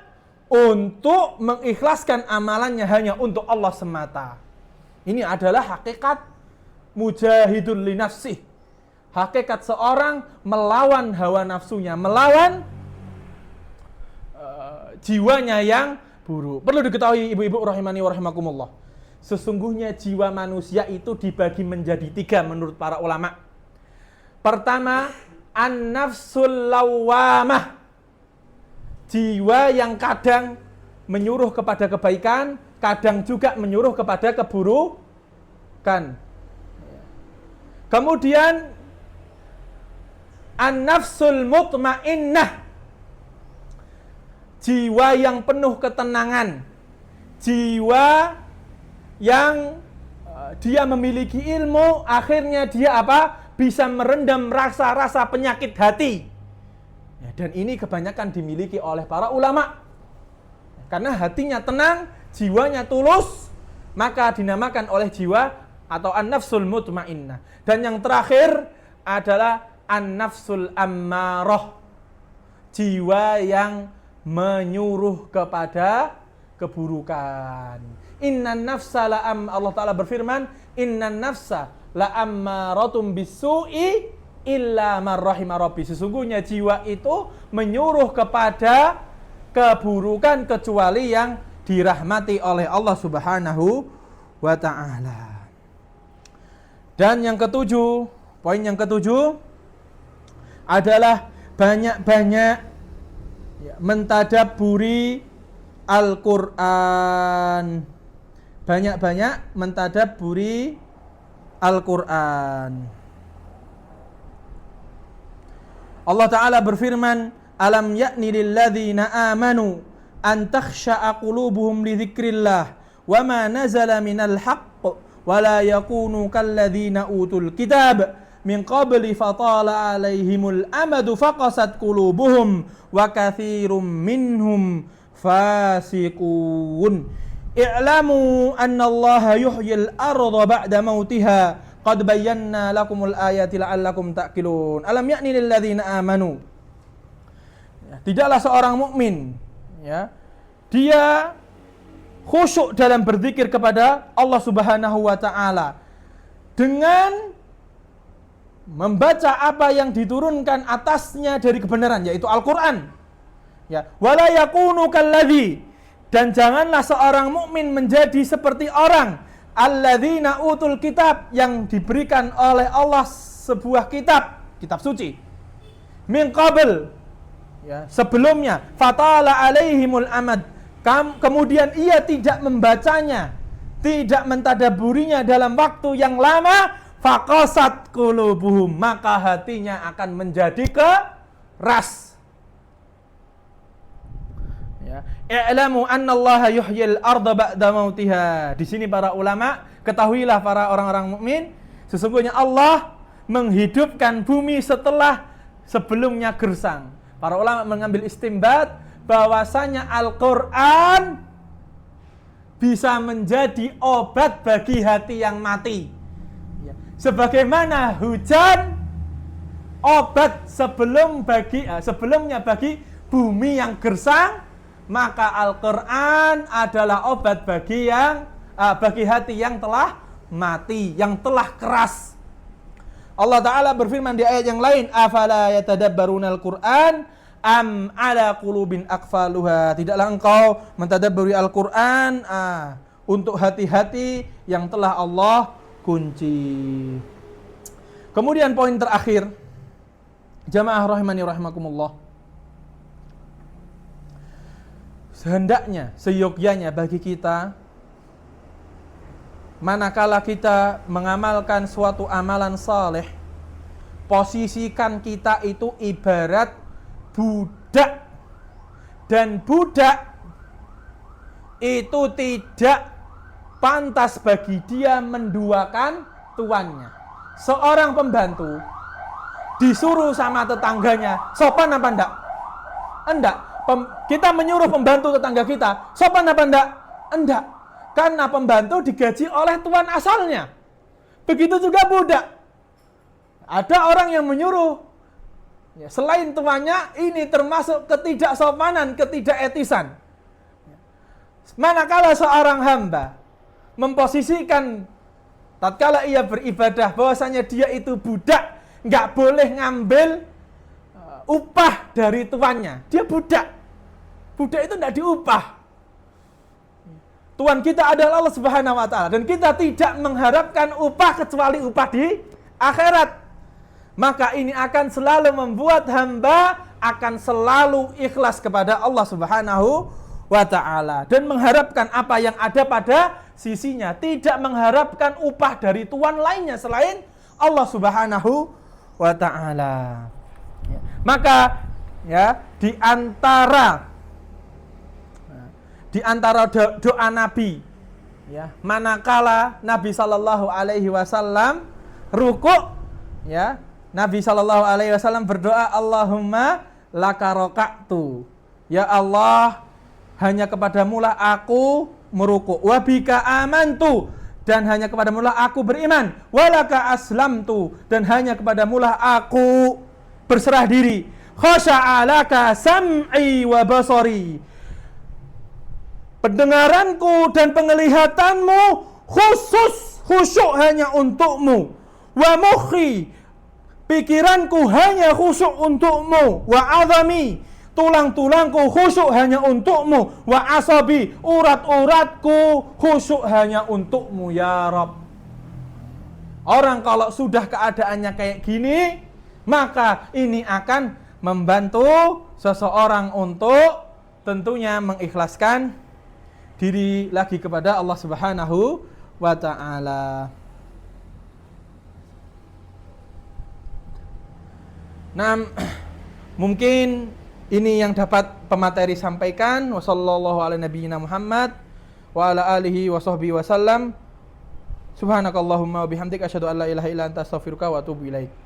untuk mengikhlaskan amalannya hanya untuk Allah semata. Ini adalah hakikat mujahidun li nafsih. Hakikat seorang melawan hawa nafsunya, melawan jiwanya yang buruk. Perlu diketahui ibu-ibu rahimani wa rahimakumullah, sesungguhnya jiwa manusia itu dibagi menjadi 3 menurut para ulama. Pertama, an-nafsul lawwamah, jiwa yang kadang menyuruh kepada kebaikan, kadang juga menyuruh kepada keburukan. Kemudian an-nafsul mutmainnah, jiwa yang penuh ketenangan, jiwa yang dia memiliki ilmu, akhirnya dia bisa merendam rasa-rasa penyakit hati. Ya, dan ini kebanyakan dimiliki oleh para ulama. Karena hatinya tenang, jiwanya tulus, maka dinamakan oleh jiwa atau an-nafsul mutmainnah. Dan yang terakhir adalah an-nafsul ammarah, jiwa yang menyuruh kepada keburukan. Innan nafsa Allah Ta'ala berfirman, innan nafsa la'ammaratum bisu'i illa man rahima rabbi. Sesungguhnya jiwa itu menyuruh kepada keburukan kecuali yang dirahmati oleh Allah Subhanahu wa ta'ala. Dan yang ketujuh, poin yang ketujuh adalah banyak-banyak mentadabburi Al-Qur'an. Banyak-banyak mentadabburi Al-Qur'an. Allah Ta'ala berfirman, alam ya'ni lilladzina amanu an takhsha'a qulubuhum li dzikrillah wa ma nazala minal haqq wa la yakunu kalladzina utul kitab min qabli fatala alaihimul amadu faqasat qulubuhum wa katsirum minhum fasiqun. I'lamu annallaha yuhyil arda ba'da mautiha qad bayyana lakumul ayati la'allakum ta'qilun. Alam ya'ni lilladzina amanu. Tidaklah seorang mukmin dia khusyuk dalam berzikir kepada Allah Subhanahu wa taala dengan membaca apa yang diturunkan atasnya dari kebenaran, yaitu Al-Qur'an. Wala yakunu kalladzi, dan janganlah seorang mukmin menjadi seperti orang alladzina utul kitab, yang diberikan oleh Allah sebuah kitab suci, min qabl, sebelumnya, fatala alaihimul amad, kemudian ia tidak membacanya, tidak mentadabburinya dalam waktu yang lama, faqasat qulubuhum, maka hatinya akan menjadi keras. I'lamu annallaha yuhyil arda ba'da mautiha. Di sini para ulama, ketahuilah para orang-orang mukmin, sesungguhnya Allah menghidupkan bumi setelah sebelumnya gersang. Para ulama mengambil istimbat bahwasanya Al-Qur'an bisa menjadi obat bagi hati yang mati. Sebagaimana hujan obat sebelumnya bagi bumi yang gersang, maka Al-Qur'an adalah obat bagi hati yang telah mati, yang telah keras. Allah Ta'ala berfirman di ayat yang lain, afala yatadabbaruna al-Qur'an am ala qulubin aqfaluha. Tidaklah engkau mentadabburi Al-Qur'an untuk hati-hati yang telah Allah kunci. Kemudian poin terakhir, jamaah rahimani rahimakumullah, sehendaknya, seyogyanya bagi kita, manakala kita mengamalkan suatu amalan saleh, posisikan kita itu ibarat budak. Dan budak itu tidak pantas bagi dia menduakan tuannya. Seorang pembantu disuruh sama tetangganya, sopan apa enggak? Enggak. Kita menyuruh pembantu tetangga kita, sopan apa enggak? Enggak. Karena pembantu digaji oleh tuan asalnya. Begitu juga budak. Ada orang yang menyuruh, selain tuannya, ini termasuk ketidaksopanan, ketidaketisan. Manakala seorang hamba memposisikan tatkala ia beribadah bahwasanya dia itu budak, nggak boleh ngambil upah dari tuannya. Dia budak. Budak itu tidak diupah. Tuan kita adalah Allah Subhanahu wa taala, dan kita tidak mengharapkan upah kecuali upah di akhirat. Maka ini akan selalu membuat hamba akan selalu ikhlas kepada Allah Subhanahu wa taala dan mengharapkan apa yang ada pada sisinya, tidak mengharapkan upah dari tuan lainnya selain Allah Subhanahu wa taala. Maka di antara doa Nabi, manakala Nabi sallallahu alaihi wasallam rukuk, Nabi sallallahu alaihi wasallam berdoa, Allahumma laka roka'tu, ya Allah, hanya kepadamu lah aku merukuk. Wa bika amantu, dan hanya kepadamu lah aku beriman. Walaka aslamtu, dan hanya kepadamu lah aku berserah diri. Khasha'alaka sam'i wa basari, pendengaranku dan penglihatanmu khusyuk hanya untukmu. Wa mukhi, pikiranku hanya khusyuk untukmu. Wa azami, tulang-tulangku khusyuk hanya untukmu. Wa asabi, urat-uratku khusyuk hanya untukmu ya Rabb. Orang kalau sudah keadaannya kayak gini, maka ini akan membantu seseorang untuk tentunya mengikhlaskan diri lagi kepada Allah Subhanahu wa ta'ala. Nah, mungkin ini yang dapat pemateri sampaikan. Wassallallahu ala nabiyyina Muhammad wa ala alihi wa sahbihi wasallam. Subhanakallahumma wa bihamdika asyhadu an la ilaha illa anta astaghfiruka wa atubu ilaik.